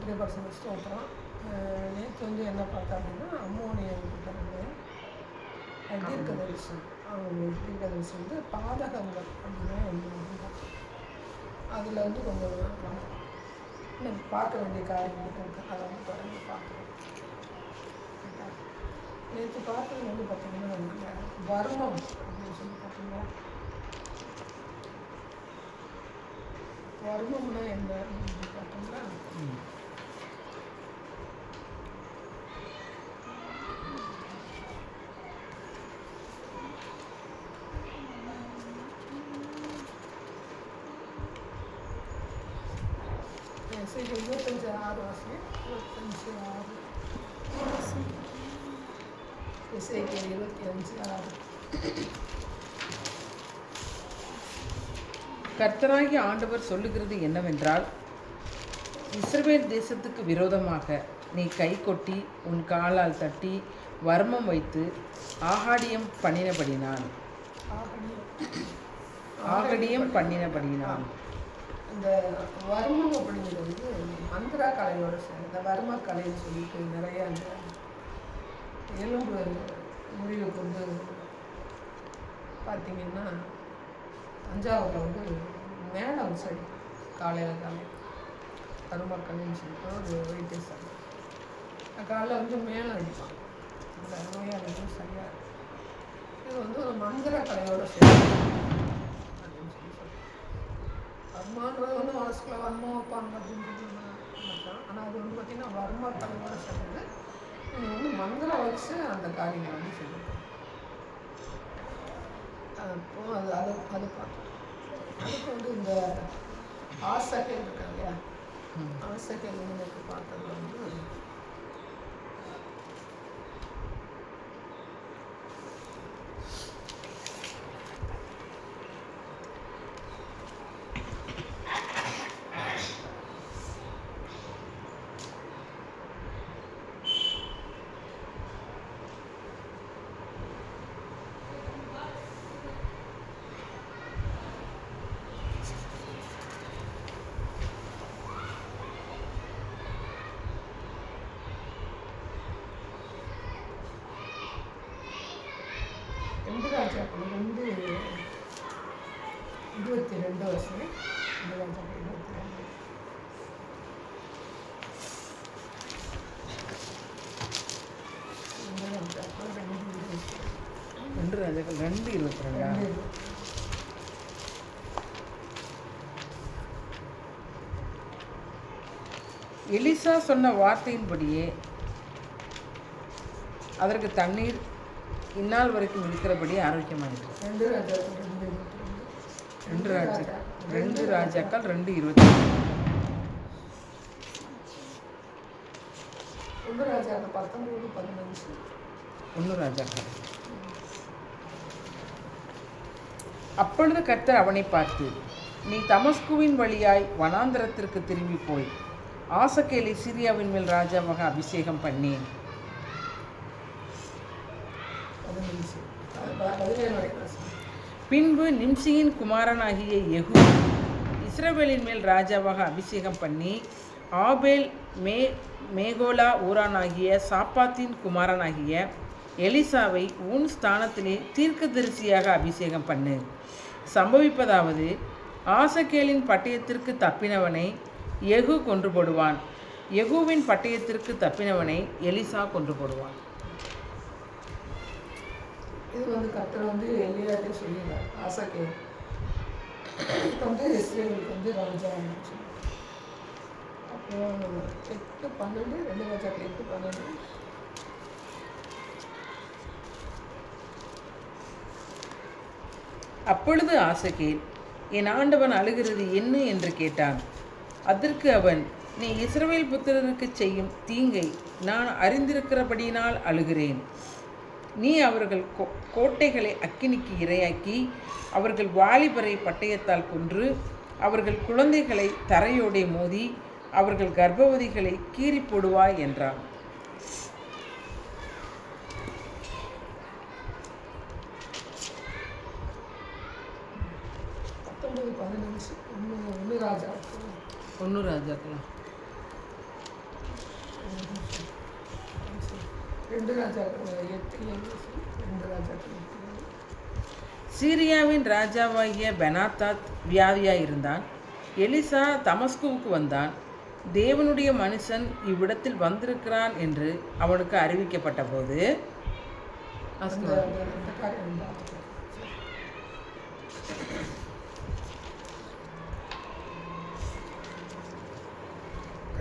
கத்திரி பரிசு ஸ்தோத்திரம். நேற்று வந்து என்ன பார்த்தா அப்படின்னா அம்மோனியம் கிட்ட தீர்க்கதரிசனம். தீர்க்கதரிசனம் வந்து பாதகங்கள் அப்படின்னா என்ன, அதில் வந்து கொஞ்சம் எனக்கு பார்க்க வேண்டிய காரியங்கள் இருக்குது. அதை வந்து தொடர்ந்து பார்க்குறோம். நேற்று பார்த்தது வந்து பார்த்திங்கன்னா வர்மம் அப்படின்னு சொல்லி பார்த்தீங்கன்னா, வர்மம்னா என்ன அப்படின்னு பார்த்தோம்னா, சரி 25:6 வாசி. 25:6 இசைக்கியல் 25:6. கர்த்தராகிய ஆண்டவர் சொல்லுகிறது என்னவென்றால், இஸ்ரவேல் தேசத்துக்கு விரோதமாக நீ கை கொட்டி உன் காலால் தட்டி வர்மம் வைத்து ஆகாடியம் பண்ணினபடினான். இந்த வர்மம் அப்படிங்கிறது மந்திரா கலையோட இந்த வர்ம கலைன்னு சொல்லிட்டு நிறைய அந்த எலும்பு முறிவு கொண்டு பார்த்திங்கன்னா தஞ்சாவூரில் வந்து மேடம் சரி காலையில் வர்ம கலைன்னு சொல்லிட்டு ஒரு வைத்தியசாலை காலையில் வந்து மேலே அடிப்பாங்க. அந்த நோயாளிகள் சரியாக இது வந்து ஒரு மந்திர கலையோட சரி அப்படின்னு சொல்லி வர்மான்றது வந்து மனசுக்குள்ள வர்மம் வைப்பாங்க அப்படின்றது மாற்றம். ஆனால் அது வந்து பார்த்திங்கன்னா வர்ம கலையோட சேர்ந்து நீங்கள் வந்து மந்திரம் வச்சு அந்த காரியங்களை வந்து செய்யணும். அப்போ அது பார்த்தோம். அதுக்கு வந்து இந்த ஆசைகள் இருக்காங்க இல்லையா, ஆசைகள் வந்து எனக்கு பார்த்தது வந்து ராஜாக்கள் 2:22 வருஷம். 2 ராஜாக்கள் 2:22. எலிசா சொன்ன வார்த்தையின்படியே அதற்கு தண்ணீர் இந்நாள் வரைக்கும் இருக்கிறபடி ஆரோக்கியமாயிருக்கு. 2 ராஜாக்கள் 2:22. 1 ராஜாக்கள் 19:15. 1 ராஜாக்கள். அப்பொழுது கர்த்தர் அவனை பார்த்து, நீ தமஸ்குவின் வழியாய் வனாந்தரத்திற்கு திரும்பி போய் ஆசகேலை சீரியாவின் மேல் ராஜாவாக அபிஷேகம் பண்ணேன். பின்பு நிம்சியின் குமாரனாகிய யெகூ இஸ்ரவேலின் மேல் ராஜாவாக அபிஷேகம் பண்ணி ஆபேல் மேகோலா ஊரானாகிய சாப்பாத்தின் குமாரனாகிய எலிசாவை உன் ஸ்தானத்திலே தீர்க்கதரிசியாக அபிஷேகம் பண்ணு. சம்பவிப்பதாவது, ஆசகேலின் பட்டயத்திற்கு தப்பினவனை யெகூ கொன்று போடுவான், யெகூவின் பட்டயத்திற்கு தப்பினவனை எலிசா கொன்று போடுவான். இது வந்து கர்த்தர் வந்து எலியாட்டே சொல்லிடுறார், ஆசகேல் வந்து இஸ்ரேலுக்கு வந்து ராஜா சொல்லி. அப்போ 8:12 2 ராஜாக்கள் 8:12. அப்பொழுது ஆசகேல், என் ஆண்டவன் அழுகிறது என்ன என்று கேட்டான். அதற்கு அவன், நீ இஸ்ரவேல் புத்திரருக்கு செய்யும் தீங்கை நான் அறிந்திருக்கிறபடியினால் அழுகிறேன். நீ அவர்கள் கோட்டைகளை அக்கினிக்கு இரையாக்கி அவர்கள் வாலிபரை பட்டயத்தால் கொன்று அவர்கள் குழந்தைகளை தரையோடே மோதி அவர்கள் கர்ப்பவதிகளை கீறி போடுவாய் என்றான். ஒன்று ராஜாக்கள் ரெண்டு ராஜாக்கள் 8 ரெண்டு ராஜாக்கள். சீரியாவின் ராஜாவாகிய பெனாதாத் வியாதியாயிருந்தான். எலிசா தமஸ்குவுக்கு வந்தான். தேவனுடைய மனுஷன் இவ்விடத்தில் வந்திருக்கிறான் என்று அவனுக்கு அறிவிக்கப்பட்ட போது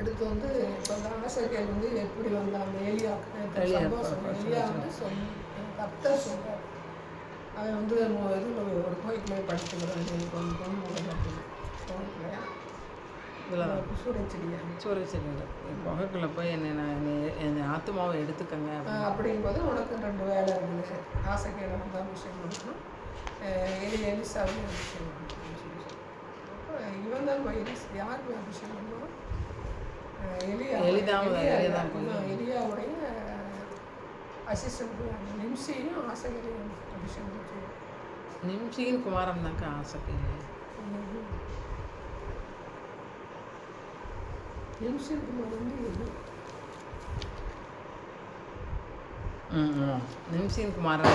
அடுத்து வந்து இப்போ அந்த ஆசைகள் வந்து எப்படி வந்தாங்க எலியா வந்து கர்த்தர் சொல்கிறார். அவன் வந்து ஒரு கோயிலுக்குள்ளே படிச்சுக்கிறான். எனக்கு வந்து பொண்ணு இல்லையா சூறைச்செடியில் புகைக்குள்ளே போய் என் ஆத்மாவை எடுத்துக்கங்க அப்படிங்கும்போது உனக்கு 2 வேலை இருக்குது. ஆசைகள் வந்து அபிஷேகம் பண்ணணும், எலிசாவும் அபிஷேகம் பண்ணணும். அப்போ இவன் தான் போய் யார் போய் அபிஷேகம் பண்ணுவான்? எலியாவுடைய அசிஸ்டன்ட் நிம்சியும் ஆசைகளையும் அபிஷேகம் பண்ணுவான். நிம்சியின் குமாரன் தான்க்கா ஆசைகள். நிம்சியின் குமார் வந்து நிம்சியின் குமாரன்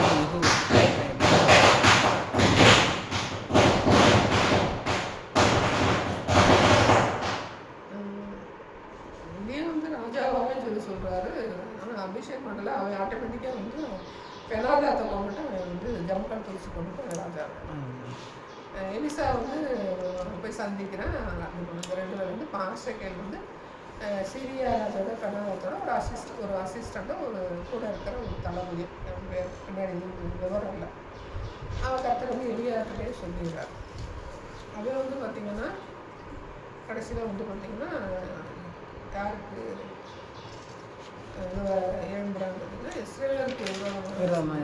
சொல்கிறாரு. ஆனால் அபிஷேக் பண்ணல. அவன் ஆட்டோமேட்டிக்காக வந்து பெனாதாத்தை கொண்டுட்டு அவன் வந்து ஜம்கல் துரிச்சு கொண்டுட்டு ராஜா. எலிசா வந்து போய் சந்திக்கிறேன். இந்த 2 பேர் வந்து ஆசைகள் வந்து சிரியா ராஜாவோட பெனாதாத்தோட ஒரு அசிஸ்டண்ட்டாக ஒரு கூட இருக்கிற ஒரு தளபதி. பின்னாடி விவரம் இல்லை. அவன் கர்த்தர் வந்து எலியாக்கிட்டே சொல்லிடுறார். அவன் வந்து பார்த்திங்கன்னா கடைசியில் வந்து பார்த்திங்கன்னா யாருக்கு எழும்புறாங்க அப்படின்னா இஸ்ரேலுக்கு விரோதமாக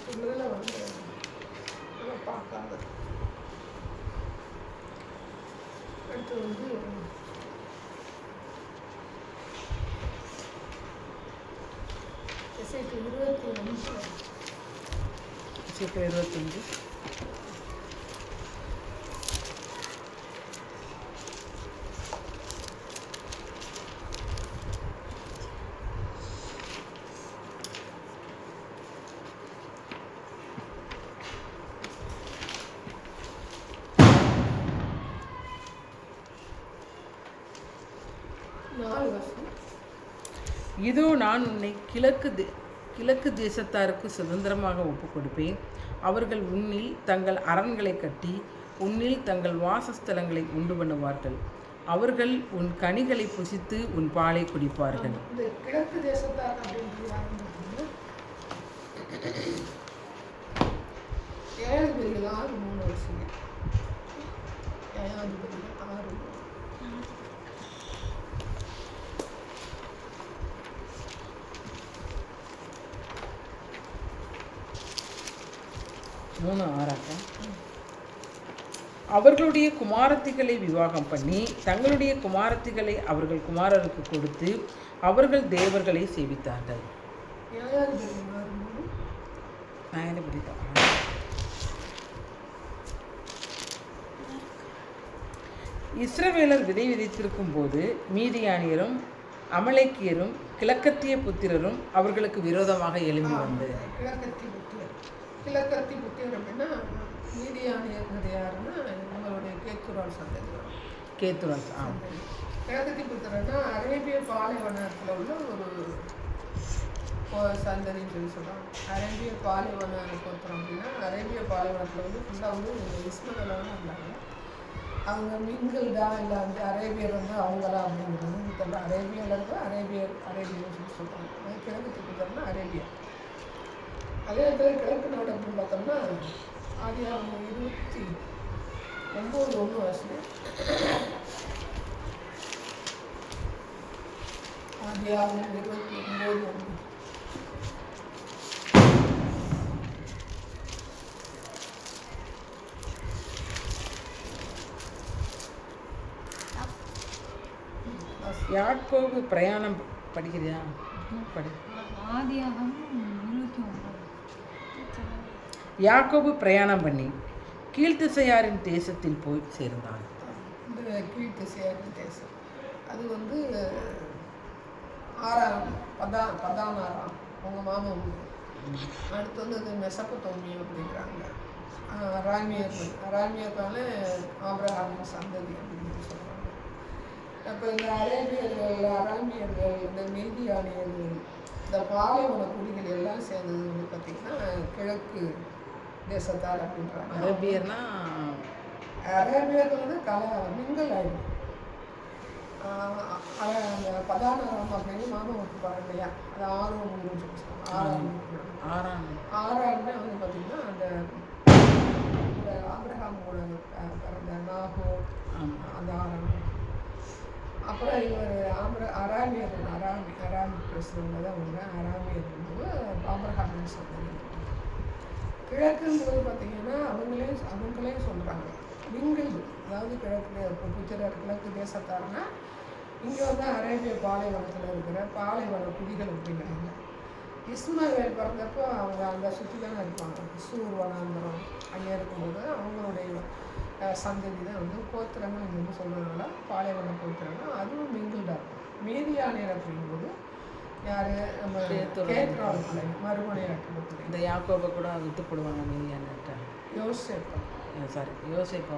சொல்லுதில் வந்து பார்க்காத. அடுத்து வந்து இசைக்கு 25 இதோ நான் உன்னை கிழக்கு தேசத்தாருக்கு சுதந்திரமாக ஒப்புக் கொடுப்பேன். அவர்கள் உன்னில் தங்கள் அரண்களை கட்டி உன்னில் தங்கள் வாசஸ்தலங்களை உண்டு பண்ணுவார்கள். அவர்கள் உன் கனிகளை புசித்து உன் பாலை குடிப்பார்கள். கிழக்கு தேசத்தார் ஏழாதிபதிகள் 6:3 வருஷங்க. ஏழாதிபதிகள் 6:3 அவர்களுடைய குமாரத்திகளை விவாகம் பண்ணி தங்களுடைய குமாரத்திகளை அவர்கள் குமாரருக்கு கொடுத்து அவர்கள் தேவர்களை சேவித்தார்கள். இஸ்ரவேலர் விதை விதைத்திருக்கும் போது மீதியானியரும் அமலேக்கியரும் கிழக்கத்திய புத்திரரும் அவர்களுக்கு விரோதமாக எழும்பி வந்து கிழக்கத்தி புத்திரர் அப்படின்னா மீதியானியர் யாருன்னா நம்மளுடைய கேத்துரால் சந்ததி. கேத்துரால் கிழக்கத்தி புத்திரன்னா அரேபிய பாலைவனத்தில் உள்ள ஒரு சந்ததின்னு சொல்லி சொல்கிறாங்க. அரேபிய பாலைவனம் பொறுத்தோம் அப்படின்னா அரேபிய பாலைவனத்தில் வந்து ஃபுல்லாக வந்து இஸ்மேலாம் இருந்தாங்க. அவங்க மிங்கிள்டா இல்லை வந்து அரேபியர் வந்து அவங்களா அப்படிங்கிறது தெரியல. அரேபியாவில் இருக்க அரேபியர்னு சொல்லி சொல்கிறாங்க. கிழக்கு புத்திரன்னா அரேபியா. அதே இடத்துல கிழக்கு நாடு அப்படின்னு பார்த்தோம்னா ஆதியாகமம் 29:1 வருஷம். ஆதியாகமம் 29:1 யாக்கோபு பிரயாணம் படிக்கிறியா? படி. யாக்கோபு பிரயாணம் பண்ணி கீழ்த்திசையாரின் தேசத்தில் போய் சேர்ந்தான். இந்த கீழ்த்திசையாக தேசம். அது வந்து ஆறாம் பதானாராம் அவங்க மாமன். அடுத்து வந்து அது மெசபத்தோமியா அப்படிங்கிறாங்க. அராமியர்னால ஆபிரகாம் சந்ததி அப்படின்னு சொல்கிறாங்க. அப்போ இந்த அராமியர்கள் இந்த மீதியானியர்கள் இந்த பாலைவன குடிகள் எல்லாம் சேர்ந்தது வந்து பார்த்திங்கன்னா கிழக்கு தேசத்தார் அப்படின்றாங்க. அரேபியர்கள் வந்து மிங்கல் ஆகிடும். அந்த பதானாராம் அப்படின்னு மாமன் விட்டுப்பாங்க இல்லையா, அது ஆறாம்னா வந்து பார்த்திங்கன்னா அந்த ஆபிரகாமோட பிறந்த நாகோர் அந்த ஆறாம். அப்புறம் இவர் அராமிக் பேசுகிறவங்க தான் அவங்க. அராமியர் வந்து ஆபிரகாமின்னு சொல்கிறாங்க. கிழக்கும்போது பார்த்திங்கன்னா அவங்களே சொல்கிறாங்க மிங்கிள், அதாவது கிழக்கு புத்திரர் கிழக்கு தேசத்தாருன்னா இங்கே வந்து அரேபிய பாலைவனத்தில் இருக்கிற பாலைவன குடிகள் அப்படிங்கிறாங்க. இஸ்மாயில் பிறந்தப்போ அவங்க அந்த சுற்றி தானே இருப்பாங்க. சூர் வனாந்தரம் அங்கே இருக்கும்போது அவங்களுடைய சந்ததி தான் வந்து கோத்திரங்கள் இங்கே வந்து சொல்கிறதுனால பாலைவன கோத்திரங்கள் அதுவும் மிங்கிள்டாக இருக்கும். மீதியானியர் அப்படிங்கும்போது யார் நம்ம கேத்ரால் பிள்ளை மறுமனையாற்று பிள்ளை. இந்த யாக்கோபை கூட வித்து போடுவாங்க மீதியானியர்கிட்ட. யோசேப்பை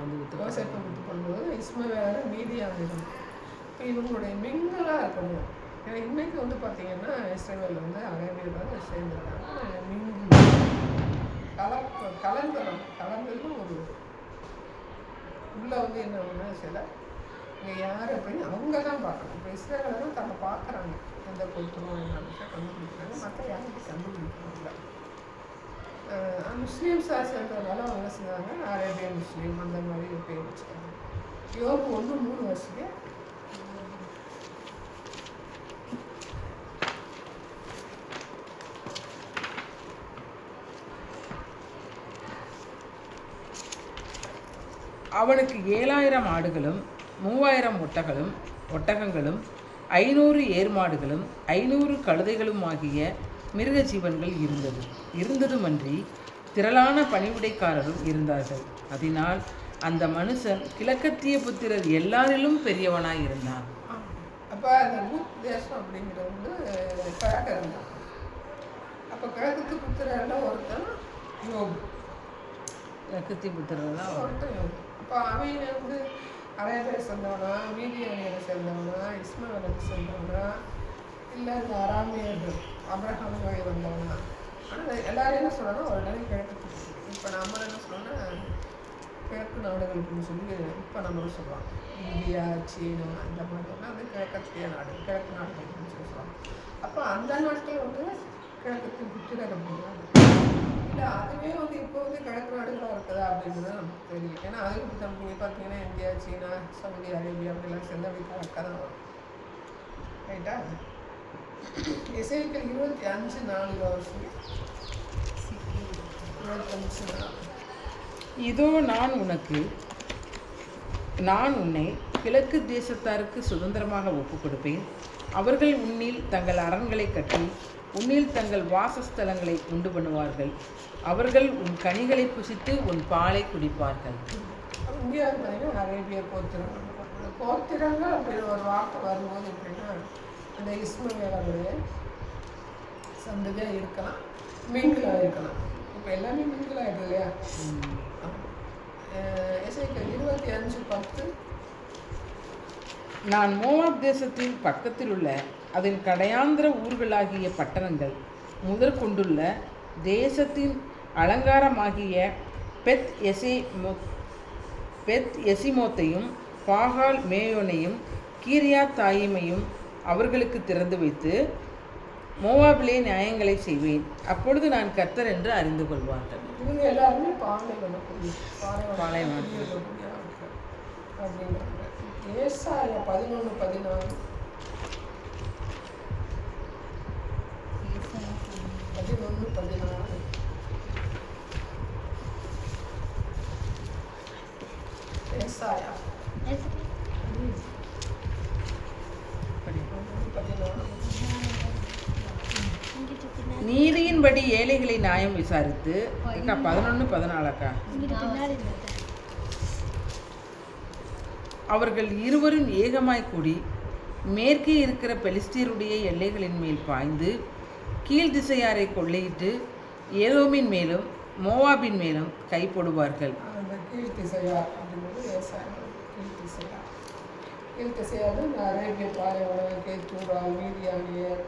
வந்து யோசேப்பை வித்து போடும்போது இஸ்மாயில் மீதியானியர் இப்போ இவங்களுடைய மிங்கலாக இருக்கணும். ஏன்னா இன்றைக்கி வந்து பார்த்திங்கன்னா இஸ்ரேலில் வந்து அரேபியர்கள் சேர்ந்துருக்காங்க. மிங்கிள் கலந்ததும் ஒரு உள்ளே வந்து என்ன ஒன்று சில இங்கே யார் அப்படின்னு அவங்க தான் பார்க்கணும். இப்போ இஸ்ரேலில் தான் தன்னை பார்க்குறாங்க, எந்த கொடுத்துருவோம் என்ன விஷயம் கண்டுபிடிக்கிறாங்க. மற்ற யாருக்கு கண்டுபிடிக்கிறாங்க. முஸ்லீம்ஸாக சேர்ந்ததுனால அவங்க செஞ்சாங்க அரேபிய முஸ்லீம் அந்த மாதிரி பேர் வச்சுக்காங்க. யோபு 1:3 வருஷத்துக்கு அவனுக்கு 7000 ஆடுகளும் 3000 ஒட்டகங்களும் 500 ஏர்மாடுகளும் 500 கழுதைகளும் ஆகிய மிருக ஜீவன்கள் இருந்ததுமன்றி திரளான பணிவிடைக்காரரும் இருந்தார்கள். அதனால் அந்த மனுஷன் கிழக்கத்திய புத்திரர் எல்லாரிலும் பெரியவனாய் இருந்தான். அப்போ அந்த ஊர் தேசம் அப்படிங்கிறது வந்து கிழக்கு இருந்தான். அப்போ கிழக்கத்து புத்திரர்லாம் ஒருத்தன் யோபு. கிழக்கத்திய புத்திரர்லாம் ஒருத்தன் யோபு. அப்போ அவங்க வந்து அரேபியை சேர்ந்தவனா, மீதியானியரை சேர்ந்தவனா, இஸ்மாயிலுக்கு சேர்ந்தவனா, இல்லை இந்த அராமியர்கள் அப்ரஹாம் வழி வந்தவனா. ஆனால் எல்லாரும் என்ன சொல்கிறோன்னா ஒரு நாளைக்கு கிழக்கு. இப்போ நம்ம என்ன சொல்கிறோன்னா கிழக்கு நாடுகளுக்குன்னு சொல்லி இப்போ நம்ம சொல்லுவோம். இந்தியா, சீனா இந்த மாதிரிலாம் வந்து கிழக்கத்திய கிழக்கு நாடுகளுக்குன்னு சொல்லி சொல்லுவாங்க. அப்போ அந்த நாட்டில் வந்து கிழக்கத்தின் புத்திரர் அப்படிங்கிறாங்க. இல்லை அதுவே வந்து இப்போ வந்து கிழக்கு நாடுகளாக இருக்குதா அப்படிங்கிறது நமக்கு தெரியல. ஏன்னா அதுக்கு நம்ம பார்த்தீங்கன்னா இந்தியா, சீனா, சவுதி அரேபியா அப்படிலாம் சேர்ந்து அப்படி கணக்காக தான் வரும். ரைட்டா? எசேக்கியேல் 25:4 வருஷம் 25:4. இதோ நான் உன்னை கிழக்கு தேசத்தாருக்கு சுதந்திரமாக ஒப்புக் கொடுப்பேன். அவர்கள் உன்னில் தங்கள் அரண்களை கட்டி உன்னில் தங்கள் வாசஸ்தலங்களை உண்டு பண்ணுவார்கள். அவர்கள் உன் கனிகளை புசித்து உன் பாலை குடிப்பார்கள். இந்தியாவில் பார்த்தீங்கன்னா அரேபிய கோத்திரங்கள் அப்படின்னு ஒரு வார்த்தை வரும்போது எப்படின்னா அந்த இஸ்மாயிலுடைய சந்ததியாக இருக்கலாம், மிங்கிளாக இருக்கலாம். இப்போ எல்லாமே மிங்கிளாகிடுது இல்லையா? எசேக்கியேல் 25:10. நான் மோவாப் தேசத்தின் பக்கத்தில் உள்ள அதன் கடையாந்திர ஊர்களாகிய பட்டணங்கள் முதற்கொண்டுள்ள தேசத்தின் அலங்காரமாகிய பெத் எசிமோத்தையும் பாகால் மேயோனையும் கீரியாத் தாயிமையும் அவர்களுக்கு திறந்து வைத்து மோவாபிலே நியாயங்களை செய்வேன். அப்பொழுது நான் கர்த்தர் என்று அறிந்து கொள்வார்கள். இவங்க எல்லாருமே பாலைவனம் அப்படிங்கிறாங்க. ஏசாயா 11:14. ஏசாயா நீதியின்படி ஏழைகளை நியாயம் விசாரித்து 11:14 அக்கா. அவர்கள் இருவரும் ஏகமாய் கூடி மேற்கே இருக்கிற பெலிஸ்தீருடைய எல்லைகளின் மேல் பாய்ந்து கீழ் திசையாரை கொள்ளையிட்டு ஏதோமின் மேலும் மோவாபின் மேலும் கை போடுவார்கள். அந்த கீழ் திசையார் அப்படிங்கிறது கீழ் திசையார். கீழ் திசையார் இந்த அரேபிய பாலைவனம், கேத்தூரா, மீதியானியர்,